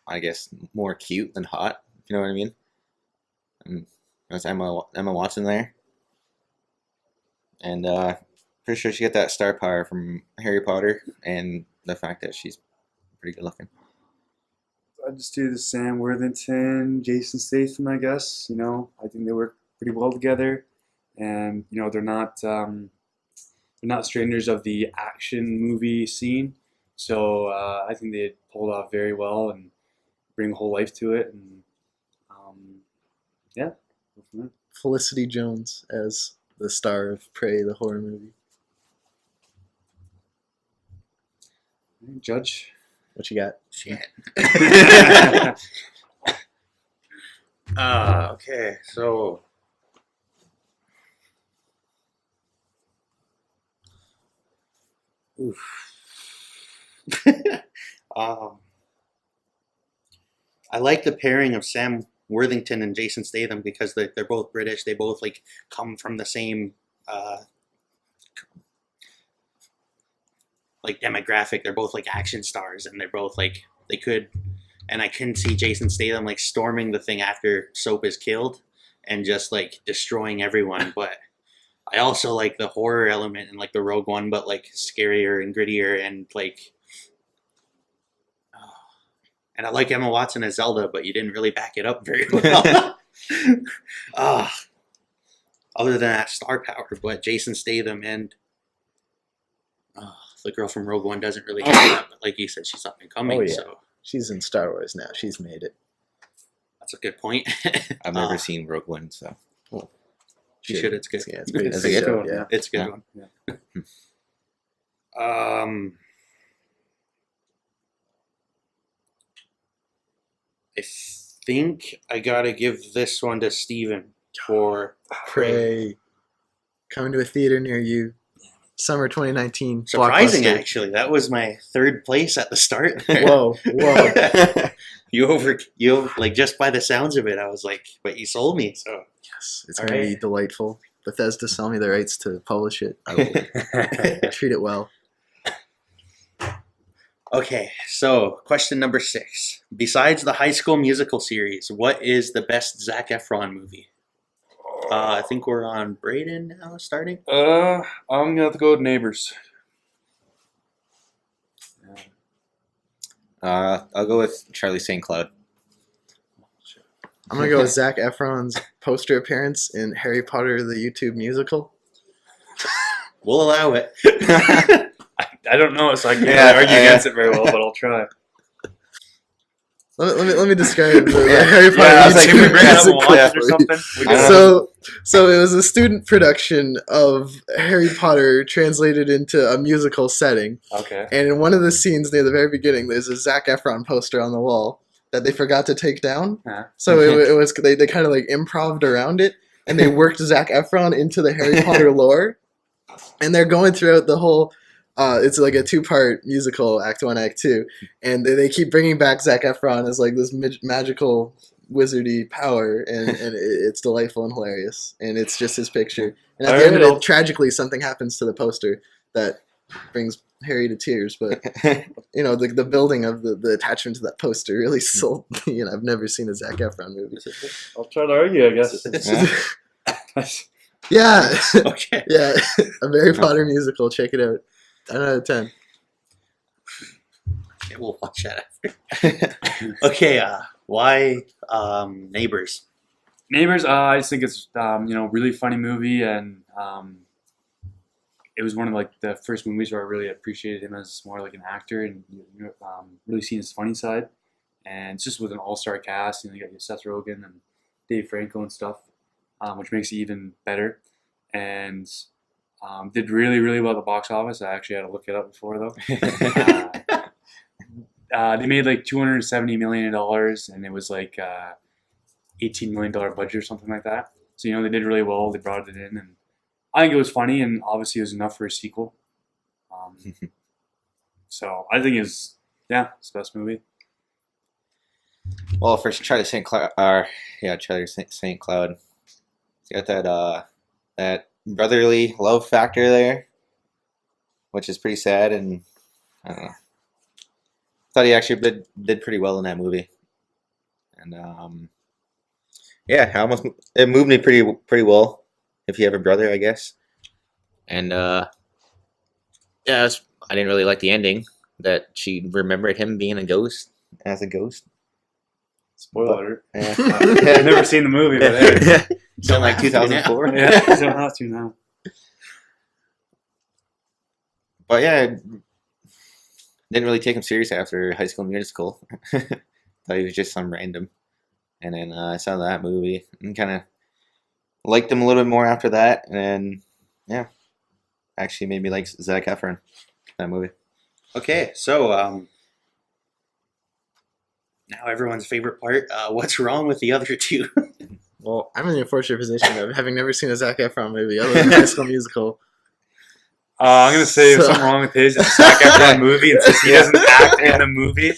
I guess more cute than hot. If you know what I mean. And there's Emma Watson there, and pretty sure she got that star power from Harry Potter, and the fact that she's pretty good looking. I'd just do the Sam Worthington, Jason Statham, I guess. I think they work pretty well together, and they're not strangers of the action movie scene. So I think they pulled off very well and bring whole life to it, and yeah, go from there. Felicity Jones as the star of Prey, the horror movie. Judge. What you got? Shit. Okay, so I like the pairing of Sam Worthington and Jason Statham because they're both British. They both like come from the same like demographic. They're both like action stars, and they're both like they could. And I couldn't see Jason Statham like storming the thing after Soap is killed and just like destroying everyone. But I also like the horror element and like the Rogue One, but like scarier and grittier and like. And I like Emma Watson as Zelda, but you didn't really back it up very well. other than that star power, but Jason Statham and the girl from Rogue One doesn't really have that. But like you said, she's up and coming, Oh, yeah. so She's in Star Wars now. She's made it. that's a good point. I've never seen Rogue One, so You should. It's good. Yeah, it's pretty Is good it show, good? yeah. It's a good Yeah. one. I think I gotta give this one to Steven for Prey. Coming to a theater near you. Summer 2019. surprising. Blockbuster. Actually, that was my third place at the start. Whoa, whoa. you like just by the sounds of it, I was like, but you sold me. So Yes, it's All going to be right. delightful. Bethesda sell me the rights to publish it. I will treat it well. okay, so question number 6. Besides the High School Musical series, what is the best Zac Efron movie? I think we're on Braden now, starting. I'm gonna have to go with Neighbors. I'll go with Charlie St. Cloud. I'm going to go with Zac Efron's poster appearance in Harry Potter the YouTube musical. We'll allow it. I don't know, so I can't Yeah, argue yeah. against it very well, but I'll try. Let me describe the Yeah. Harry Potter Yeah, I was YouTube like, Can we bring it up music and watch it or quickly. something? We I can- don't So it was a student production of Harry Potter translated into a musical setting. Okay. And in one of the scenes near the very beginning, there's a Zac Efron poster on the wall that they forgot to take down. Huh. So it was they kind of like improv'd around it, and they worked Zac Efron into the Harry Potter lore. And they're going throughout the whole. It's like a 2-part musical, Act 1, Act 2, and they keep bringing back Zac Efron as like this magical wizardy power, and it's delightful and hilarious, and it's just his picture. And at the end of it, tragically, something happens to the poster that brings Harry to tears. But you know, the building of the attachment to that poster really sold me, and I've never seen a Zac Efron movie. I'll try to argue, I guess. Yeah, Okay. yeah, a Harry Potter musical. Check it out. 10 out of 10. Okay, we'll watch that after. Okay, why Neighbors? Neighbors, I just think it's really funny movie, and it was one of like the first movies where I really appreciated him as more like an actor, and really seen his funny side. And it's just with an all-star cast, you got your Seth Rogen and Dave Franco and stuff, which makes it even better. And did really, really well at the box office. I actually had to look it up before though. They made like $270 million, and it was like $18 million budget or something like that. So they did really well. They brought it in, and I think it was funny, and obviously it was enough for a sequel. So I think it's the best movie. Well, first Charlie St. Cloud. Charlie St. Cloud. It's got that brotherly love factor there, which is pretty sad, and I don't know. Thought he actually did pretty well in that movie, and it moved me pretty well. If you have a brother, I guess, and I didn't really like the ending that she remembered him being a ghost as a ghost. Spoiler alert. Yeah. I've never seen the movie, but hey. Something like 2004. Yeah, you don't have to now. But yeah, I didn't really take him serious after High School Musical. Thought he was just some random. And then I saw that movie and kind of liked him a little bit more after that. And actually made me like Zac Efron, that movie. Okay, so now everyone's favorite part. What's wrong with the other two? Well, I'm in the unfortunate position of having never seen a Zac Efron movie other than High School Musical. I'm going to say So- if something wrong with his. It's a Zac Efron movie. And since he doesn't act in the movie,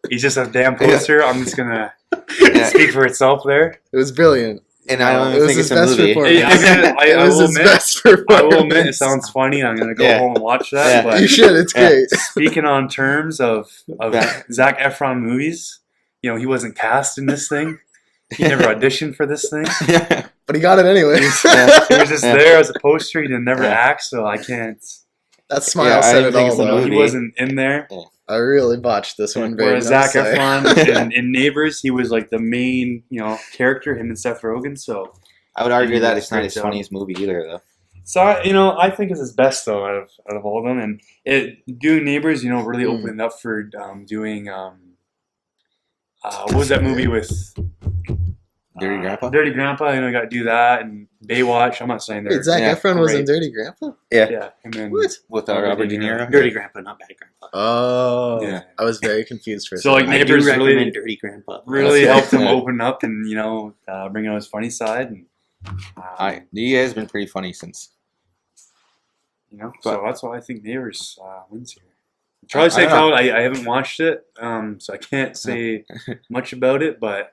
he's just a damn poster. I'm just going to speak for itself there. It was brilliant. And I don't It was think his it's a best movie. performance. I It was will his admit, best I performance. will admit it sounds funny. I'm going to go home and watch that. Yeah. But You should. It's Yeah. great. speaking on terms of Yeah. Zac Efron movies, he wasn't cast in this thing. He never auditioned for this thing. But he got it anyways. He was just there as a poster. He didn't never Yeah. act, so I can't. That smile Yeah, I said didn't it think all, it's a though. movie. He wasn't in there. I really botched this one. Whereas Braden, I'm Zac sorry. Efron in Neighbors, he was like the main, character, him and Seth Rogen. So I would argue He that does it's a not great his job. funniest movie either, though. So I think it's his best though out of all of them, and doing Neighbors, really opened up for doing what was that movie with Dirty Grandpa? Dirty Grandpa. Got to do that, and Baywatch. I'm not saying they're Wait, Zac Yeah, Efron was in great. Dirty Grandpa? Yeah, and then What? With Robert Robert De De Niro. Dirty Grandpa, not Bad Grandpa. Oh, Yeah. I was very confused for a So, like, second. I do Neighbors really- recommend Dirty Grandpa. really That's helped good. him Yeah. open up and bring out his funny side, and You guys have been pretty funny since. so that's why I think Neighbors wins here. Charlie's I don't Takes know. Out, I haven't watched it, so I can't say much about it, but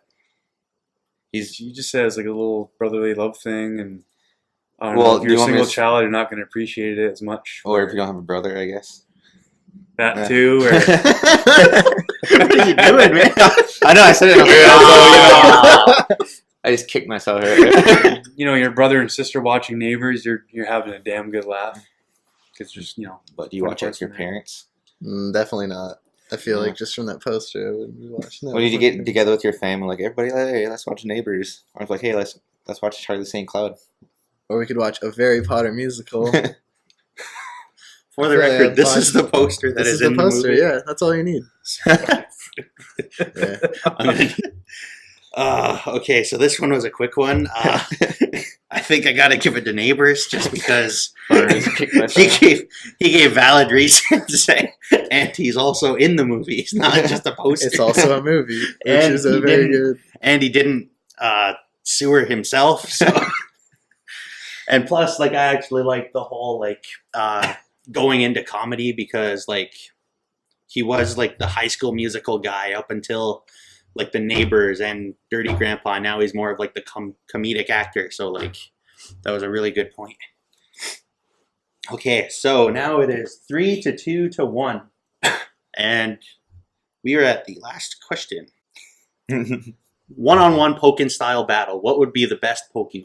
he just says like a little brotherly love thing, and I don't know, Well, if do you're you a want me single to- child, you're not going to appreciate it as much. Or if you don't have a brother, I guess. That Yeah. too, or What are you doing, man? I know, I said it. Yeah, I just kicked myself earlier. your brother and sister watching Neighbors, you're having a damn good laugh because just But do you watch it with your parents? Definitely not. I feel Yeah. like just from that poster, I wouldn't be watching that. When did you with my get parents. together with your family? Like, everybody, hey, let's watch Neighbors. Or it's like, hey, let's watch Charlie St. Cloud. Or we could watch a Harry Potter musical. For the Yeah, record, this fine. is the poster that This is is the in poster, the movie. yeah. That's all you need. Yeah. Okay, so this one was a quick one. I think I gotta give it to Neighbors just because he gave valid reasons, and he's also in the movie. He's not just a poster. It's also a movie, which And is a he very didn't- good. and he didn't sewer himself. So, and plus, like, I actually like the whole going into comedy because he was like the High School Musical guy up until like the Neighbors and Dirty Grandpa. Now he's more of like the comedic actor. So that was a really good point. Okay, so now it is 3-2 to 1, and we are at the last question. One-on-one Pokken style battle. What would be the best Pokemon?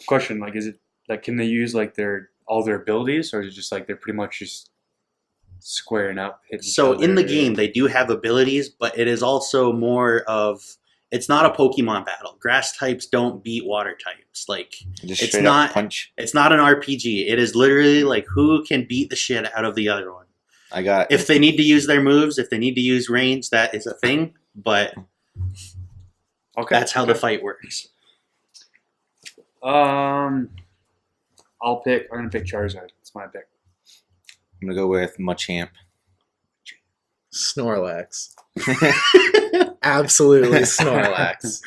question, like, is it like, can they use like all their abilities, or is it just like they're pretty much just squaring up? hitting each So in the other? game, they do have abilities, but it is also more of, it's not a Pokemon battle. Grass types don't beat water types. Just It's straight not- up punch. It's not an RPG. It is literally like who can beat the shit out of the other one. I got If they need to use their moves, if they need to use range, that is a thing. But Okay, that's how the fight works. I'm gonna pick Charizard. It's my pick. I'm gonna go with Machamp. Snorlax. Absolutely Snorlax.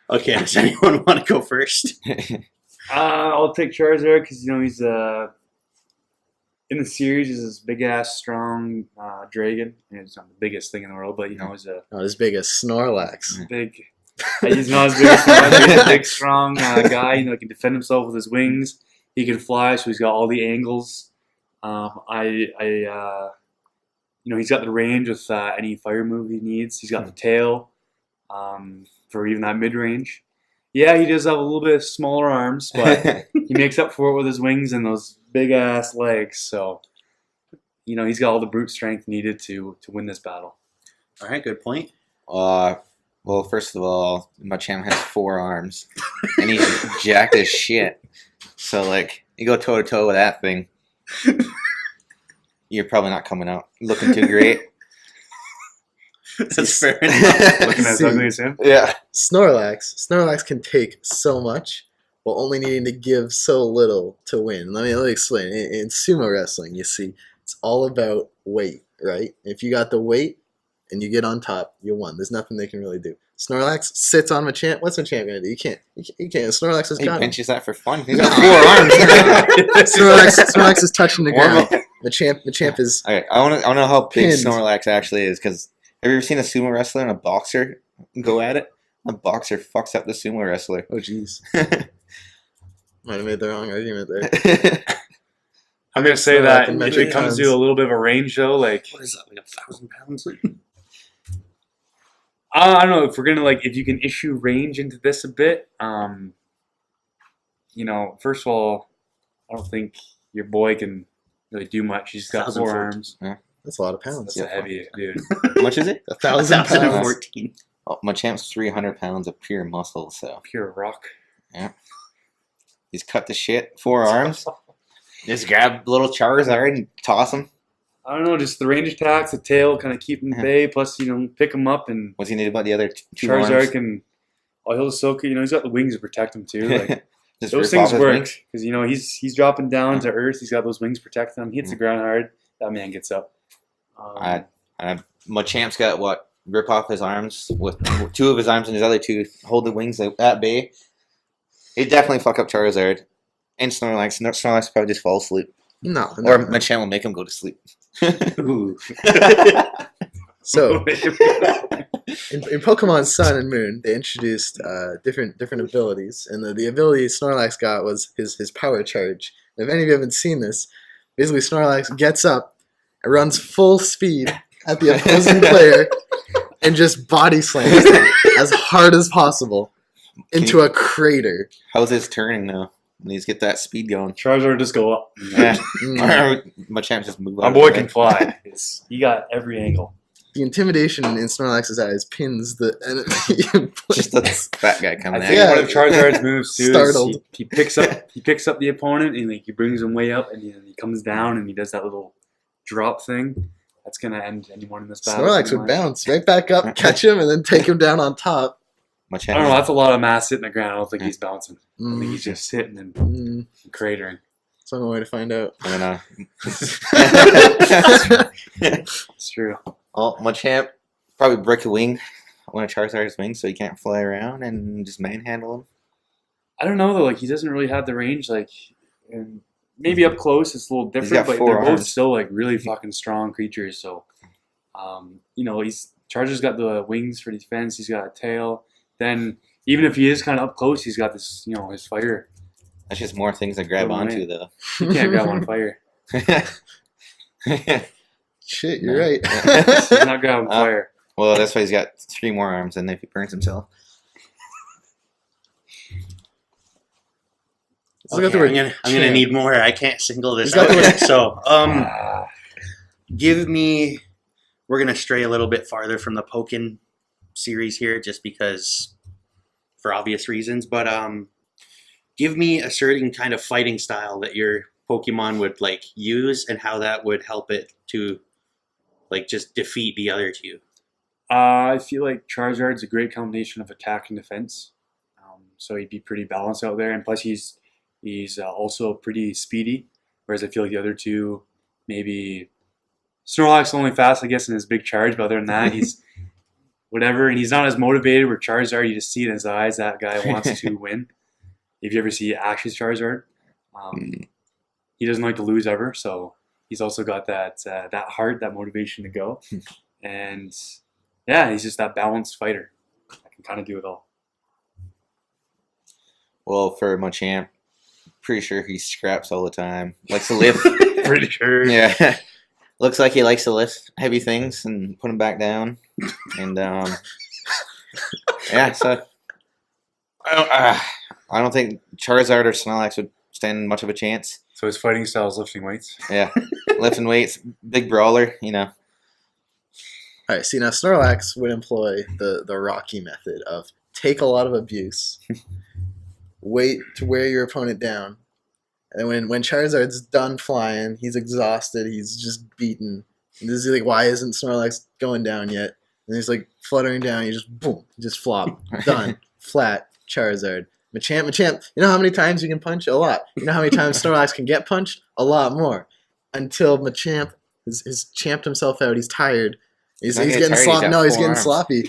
Okay, does anyone want to go first? I'll pick Charizard because he's in the series. He's this big ass strong dragon. And it's not the biggest thing in the world, but he's a Not as big as Snorlax. big. He's not as big as Snorlax. He's a big strong guy. He can defend himself with his wings. He can fly, so he's got all the angles. He's got the range with any fire move he needs. He's got the tail for even that mid range. Yeah, he does have a little bit of smaller arms, but he makes up for it with his wings and those big ass legs. So, he's got all the brute strength needed to win this battle. All right, good point. Well, first of all, Machamp has 4 arms, and he's jacked as shit. So, you go toe to toe with that thing, you're probably not coming out looking too great. That's fair enough. Looking as See. ugly as him. Yeah. Snorlax can take so much while only needing to give so little to win. Let me explain. In sumo wrestling, you see, it's all about weight, right? If you got the weight and you get on top, you won. There's nothing they can really do. Snorlax sits on Machamp. What's Machamp gonna do? You can't. Snorlax has He got him. benches that for fun. He's got 4 arms. Snorlax is touching the Warm ground. Machamp is Okay, I want to know how big Pinned. Snorlax actually is, because have you ever seen a sumo wrestler and a boxer go at it? A boxer fucks up the sumo wrestler. oh jeez. Might have made the wrong argument there. I'm gonna say So that in if metric it comes tons. to a little bit of a range, though, What is that, 1,000 pounds? I don't know if we're gonna if you can issue range into this a bit. First of all, I don't think your boy can really do much. He's got 4 1,014. arms. That's a lot of pounds. That's a heavy dude. How much is it? 1,000 pounds. 1,014. Oh, Machamp's 300 pounds of pure muscle, so. Pure rock. Yeah. He's cut the shit. 4 arms. Just grab little Charizard and toss him. I don't know, just the range attacks, the tail kind of keep him at bay. Plus, pick him up and What's he need about the other 2 Charizard arms? can. Oh, he'll soak it. He's got the wings to protect him too. Like Just those rip off things his work wings? because he's dropping down to earth. He's got those wings protecting him. He hits the ground hard. That man gets up. Machamp's got what? Rip off his arms with 2 of his arms and his other 2 hold the wings at bay. It definitely fuck up Charizard. And Snorlax. Snorlax probably just fall asleep. No. Or Machamp will make him go to sleep. Ooh. So in Pokemon Sun and Moon, they introduced different abilities, and the ability Snorlax got was his power charge. And if any of you haven't seen this, basically Snorlax gets up and runs full speed at the opposing player and just body slams them as hard as possible into a crater. How's his turning now? When he's get that speed going. Charizard just go up. Yeah. Mm. Machamp just move My out. boy can fly. He got every angle. The intimidation in Snorlax's eyes pins the enemy. Just a fat guy coming I at think you. one of Charizard's moves too Startled. is he picks up the opponent and he brings him way up and he comes down and he does that little drop thing. That's gonna end anyone in this battle. Snorlax would bounce right back up, catch him, and then take him down on top. I don't know. That's a lot of mass hitting the ground. I don't think he's bouncing. I think Mm, he's just hitting and cratering. That's one way to find out. It's true. Well, Machamp probably break a wing, one of Charizard's wings, so he can't fly around and just manhandle him. I don't know though. Like he doesn't really have the range. Like, and maybe up close it's a little got different, but 4 they're both arms. still like really fucking strong creatures. So, Charger's got the wings for defense. He's got a tail. Then even if he is kind of up close, he's got this, his fire. That's just more things to grab Right. onto, though. He can't grab on fire. Shit, you're right. He's not grabbing fire. Well, that's why he's got 3 more arms, and if he burns himself. He's got the word I'm gonna need more. I can't single this He's got out. the word- So, give me. We're gonna stray a little bit farther from the Pokken series here, just because, for obvious reasons. But give me a certain kind of fighting style that your Pokemon would use, and how that would help it to just defeat the other 2. I feel like Charizard's a great combination of attack and defense. So he'd be pretty balanced out there, and plus he's also pretty speedy. Whereas I feel like the other 2, maybe Snorlax only fast, I guess, in his big charge. But other than that, he's whatever, and he's not as motivated. Where Charizard, you just see it in his eyes that guy wants to win. If you ever see Ash's Charizard, he doesn't like to lose ever. So he's also got that heart, that motivation to go, and yeah, he's just that balanced fighter. I can kind of do it all. Well, for Machamp, pretty sure he scraps all the time. Likes to lift. Pretty sure. Yeah. Looks like he likes to lift heavy things and put them back down. And, yeah, so I don't think Charizard or Snorlax would stand much of a chance. So his fighting style is lifting weights. Yeah. Lifting weights, big brawler, All right, see, now Snorlax would employ the Rocky method of take a lot of abuse, wait to wear your opponent down, and then when Charizard's done flying, he's exhausted, he's just beaten. And this is like, why isn't Snorlax going down yet? And he's fluttering down, you just boom, just flop, done, flat, Charizard. Machamp, you know how many times you can punch? A lot. You know how many times Snorlax can get punched? A lot more. Until Machamp has champed himself out, he's tired. He's getting sloppy. No, he's getting sloppy.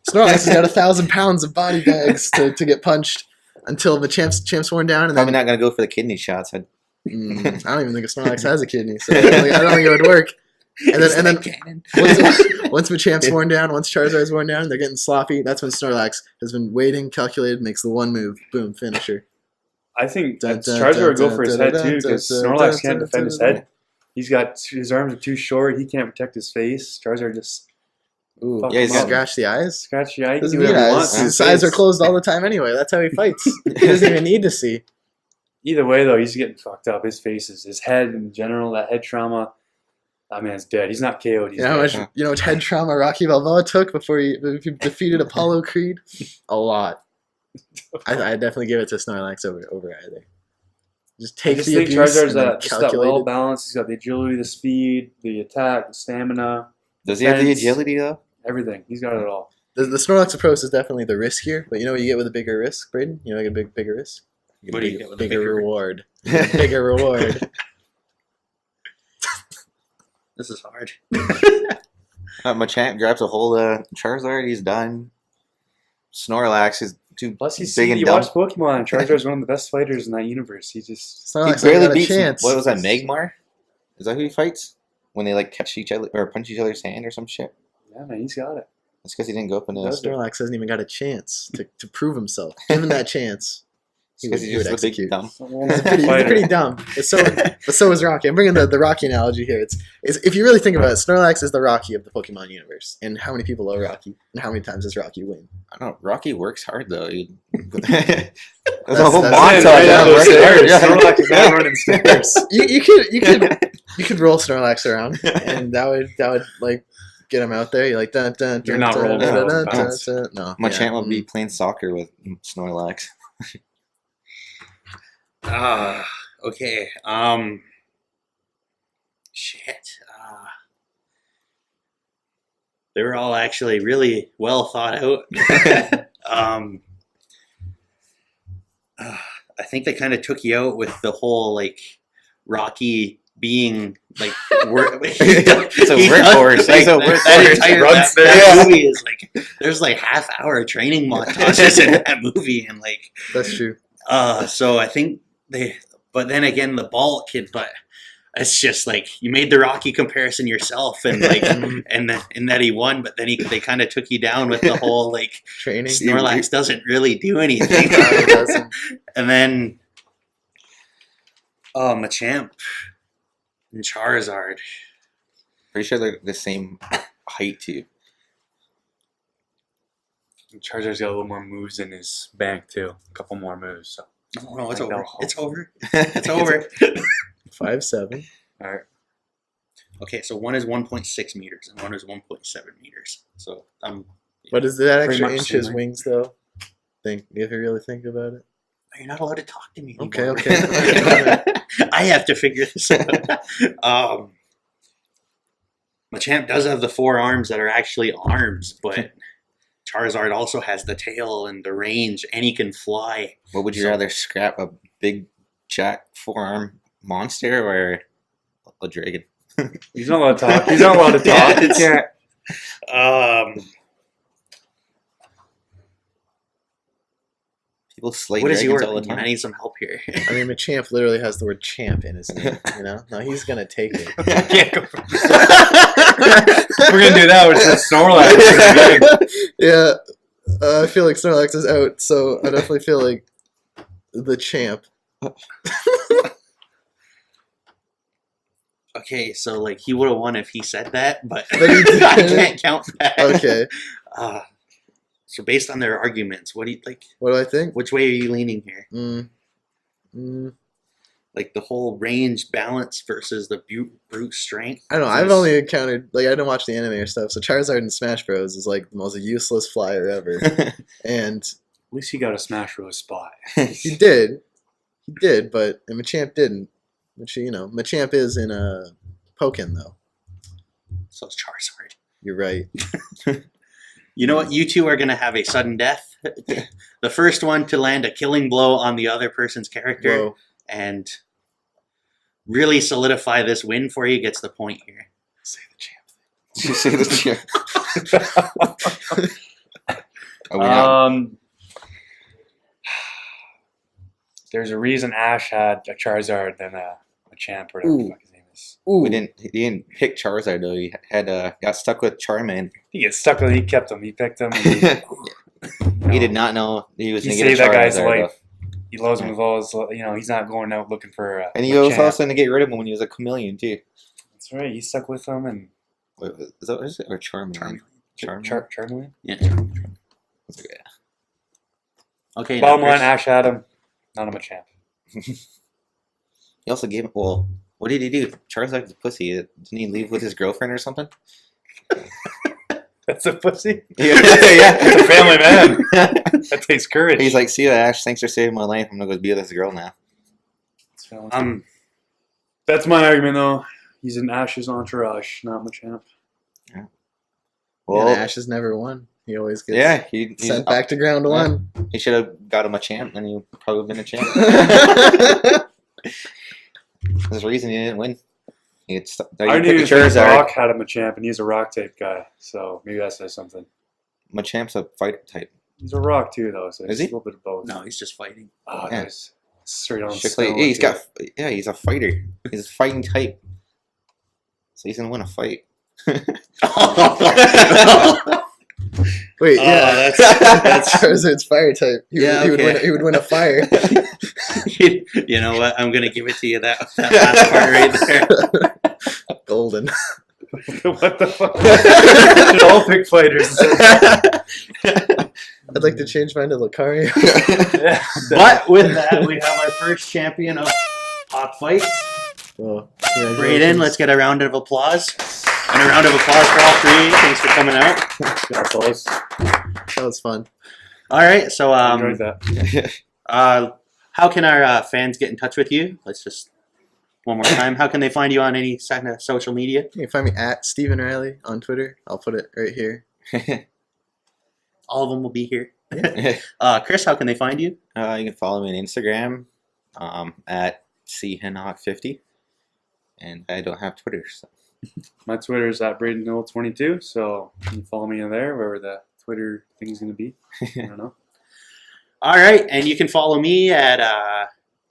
Snorlax has got 1,000 pounds of body bags to get punched until the champ's worn down. And Probably then, not going to go for the kidney shots. I don't even think Snorlax has a kidney, so I don't think it would work. And then once Machamp's worn down, once Charizard's worn down, they're getting sloppy. That's when Snorlax has been waiting, calculated, makes the one move, boom, finisher. I think Charizard would go for his head too, because Snorlax can't defend his head. His arms are too short. He can't protect his face. Charizard just Ooh, Yeah, he's got- scratch the eyes. scratch the eye. He can Doesn't do need whatever he eyes. wants. His eyes are closed all the time anyway. That's how he fights. He doesn't even need to see. Either way, though, he's getting fucked up. His face his head in general, that head trauma. That man's dead. He's not KO'd. He's You know dead. how much head trauma Rocky Balboa took before he defeated Apollo Creed? A lot. I definitely give it to Snorlax over either. Just I take just the think abuse Charizard's and then just that well calculate balanced. He's got the agility, the speed, the attack, the stamina, Does he have the defense, agility though? everything. He's got it all. The Snorlax approach is definitely the riskier, but you know what you get with a bigger risk, Braden? You know, like a bigger risk? You What do you get with a bigger bigger reward. Bigger reward. This is hard. Machamp grabs a hold of Charizard. He's done. Snorlax is too Plus, big and you dumb. watch Pokemon. Charizard's one of the best fighters in that universe. He just He Snorlax barely ain't got a beats. chance. What was that? Magmar? Is that who he fights? When they like catch each other or punch each other's hand or some shit? yeah, man, he's got it. That's because he didn't go up in the. Does it? Snorlax hasn't even got a chance to prove himself. Given that chance, he would, Because he would he's just a big execute. dumb. He's pretty dumb. But so is Rocky. I'm bringing the Rocky analogy here. It's if you really think about it, Snorlax is the Rocky of the Pokemon universe. And how many people love Rocky? And how many times does Rocky win? I don't know. Rocky works hard though. There's a whole that's montage right of up him those working hard. stairs. Yeah. Snorlax is not running stairs. You could roll Snorlax around, and that would like get him out there. You're like dun dun dun. You're not dun, rolling dun, for dun, those dun, bounce. dun, no. My yeah. champ will be playing soccer with Snorlax. Okay. Shit. They were all actually really well thought out. I think they kind of took you out with the whole like Rocky being like It's a workhorse. He's a workhorse. That movie is like there's like half-hour training montages in that movie and like That's true. so I think but then again the Balt kid, but it's just like you made the Rocky comparison yourself and like and that he won, but then they kind of took you down with the whole like Training. Snorlax doesn't really do anything. No, it doesn't. And then Machamp and Charizard. Pretty sure they're the same height too. Charizard's got a little more moves in his bank too. A couple more moves. So. No, it's Like over. that. It's over. It's over. 5'7". All right. Okay, so one is 1.6 meters and one is 1.7 meters. So But is that Pretty extra much inch same his height. wings though? If you really think about it. you're not allowed to talk to me Okay, anymore. okay. I have to figure this out. Machamp does have the 4 arms that are actually arms, but Charizard also has the tail and the range, and he can fly. What would you rather scrap, a big jack forearm monster or a dragon? He's not allowed to talk. He's not allowed to talk. He can't. People slay What is dragons your all the opinion? I time. need some help here. I mean, Machamp literally has the word champ in his name. You know, no, he's gonna take it. Can't go from- We're gonna do that with just Snorlax. Yeah, I feel like Snorlax is out, so I definitely feel like the champ. Okay, so like he would have won if he said that, but But he didn't. I can't count that. Okay, So based on their arguments, what do you like? what do I think? Which way are you leaning here? Like the whole range balance versus the brute strength? I don't know. I've only encountered I didn't watch the anime or stuff. So Charizard in Smash Bros is like the most useless flyer ever, and At least he got a Smash Bros spot. he did, but and Machamp didn't. Which Machamp is in a Pokken though. So it's Charizard. You're right. You know what? You two are going to have a sudden death. The first one to land a killing blow on the other person's character Whoa. and really solidify this win for you gets the point here. Say the champ. You say this chair. Are we not? There's a reason Ash had a Charizard than a Champ or whatever the fuck his name is. He didn't pick Charizard though. He had got stuck with Charmander. He gets stuck with it. He kept him. He picked him. He did not know he was He going to get a saved that guy's Charizard, life. He loves him with all his. He's not going out looking for. and he a was champ. also going to get rid of him when he was a chameleon too. That's right. He stuck with him and Wait, is that what is it? Or Charmander? Charmander. Yeah. Yeah. Okay. Bottom now, line, Chris. Ash had him. Not him a champ. He also gave him. Well, what did he do? Charizard's a pussy. Didn't he leave with his girlfriend or something? That's a pussy. Yeah. That's a family man. That takes courage. He's like, see you, Ash. Thanks for saving my life. I'm gonna go be with this girl now. That's my argument, though. He's in Ash's entourage, not Machamp. Well, And Ash has never won. He always gets yeah, he's sent back to ground one. He should have got him a champ, and he would probably been a champ. There's a reason he didn't win. I knew Rock had him a champ, and he's a rock type guy, so maybe that says something. Machamp's a fighter type. He's a rock too, though. So Is he? A little bit of both. No, he's just fighting. Oh, Yeah. nice. Straight on. Strictly, stone, he's too. he's a fighter. He's a fighting type. So he's gonna win a fight. Wait, yeah, that's Charizard's fire type. He would okay. win. He would win a fire. You know what? I'm gonna give it to you that last part right there. Golden. What the fuck? Should all pick fighters. I'd like to change mine to Lucario. Yeah. But with that, we have our first champion of Hawk Fights. Well, Brayden, let's get a round of applause. And a round of applause for all three. Thanks for coming out. Yeah, close. That was fun. All right, so Enjoyed that. how can our fans get in touch with you? Let's just one more time. How can they find you on any social media? You can find me at Stephen Riley on Twitter. I'll put it right here. All of them will be here. Chris, how can they find you? You can follow me on Instagram at chenhawk50, and I don't have Twitter. So. My Twitter is at BradenNoel22, so you can follow me in there, wherever the Twitter thing is going to be. I don't know. All right, and you can follow me at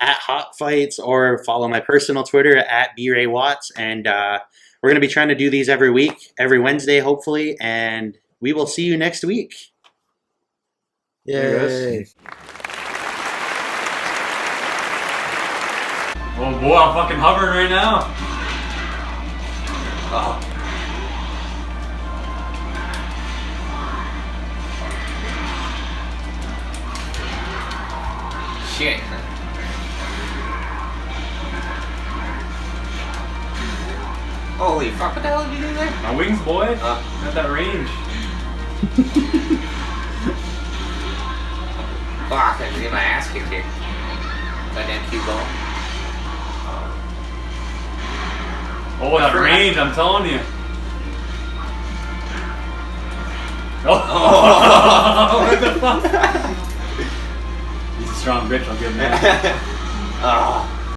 Hawk Fights or follow my personal Twitter at braywatts. And we're going to be trying to do these every week, every Wednesday, hopefully. And we will see you next week. Yay. Oh boy, I'm fucking hovering right now. Oh. Shit. Holy fuck, what the hell did you do there? My wings, boy. Got that range. Fuck, I just get my ass kicked here. Goddamn cue ball. Oh, that range, I'm telling you. Oh, what the fuck? He's a strong bitch, I'll give him that. Oh.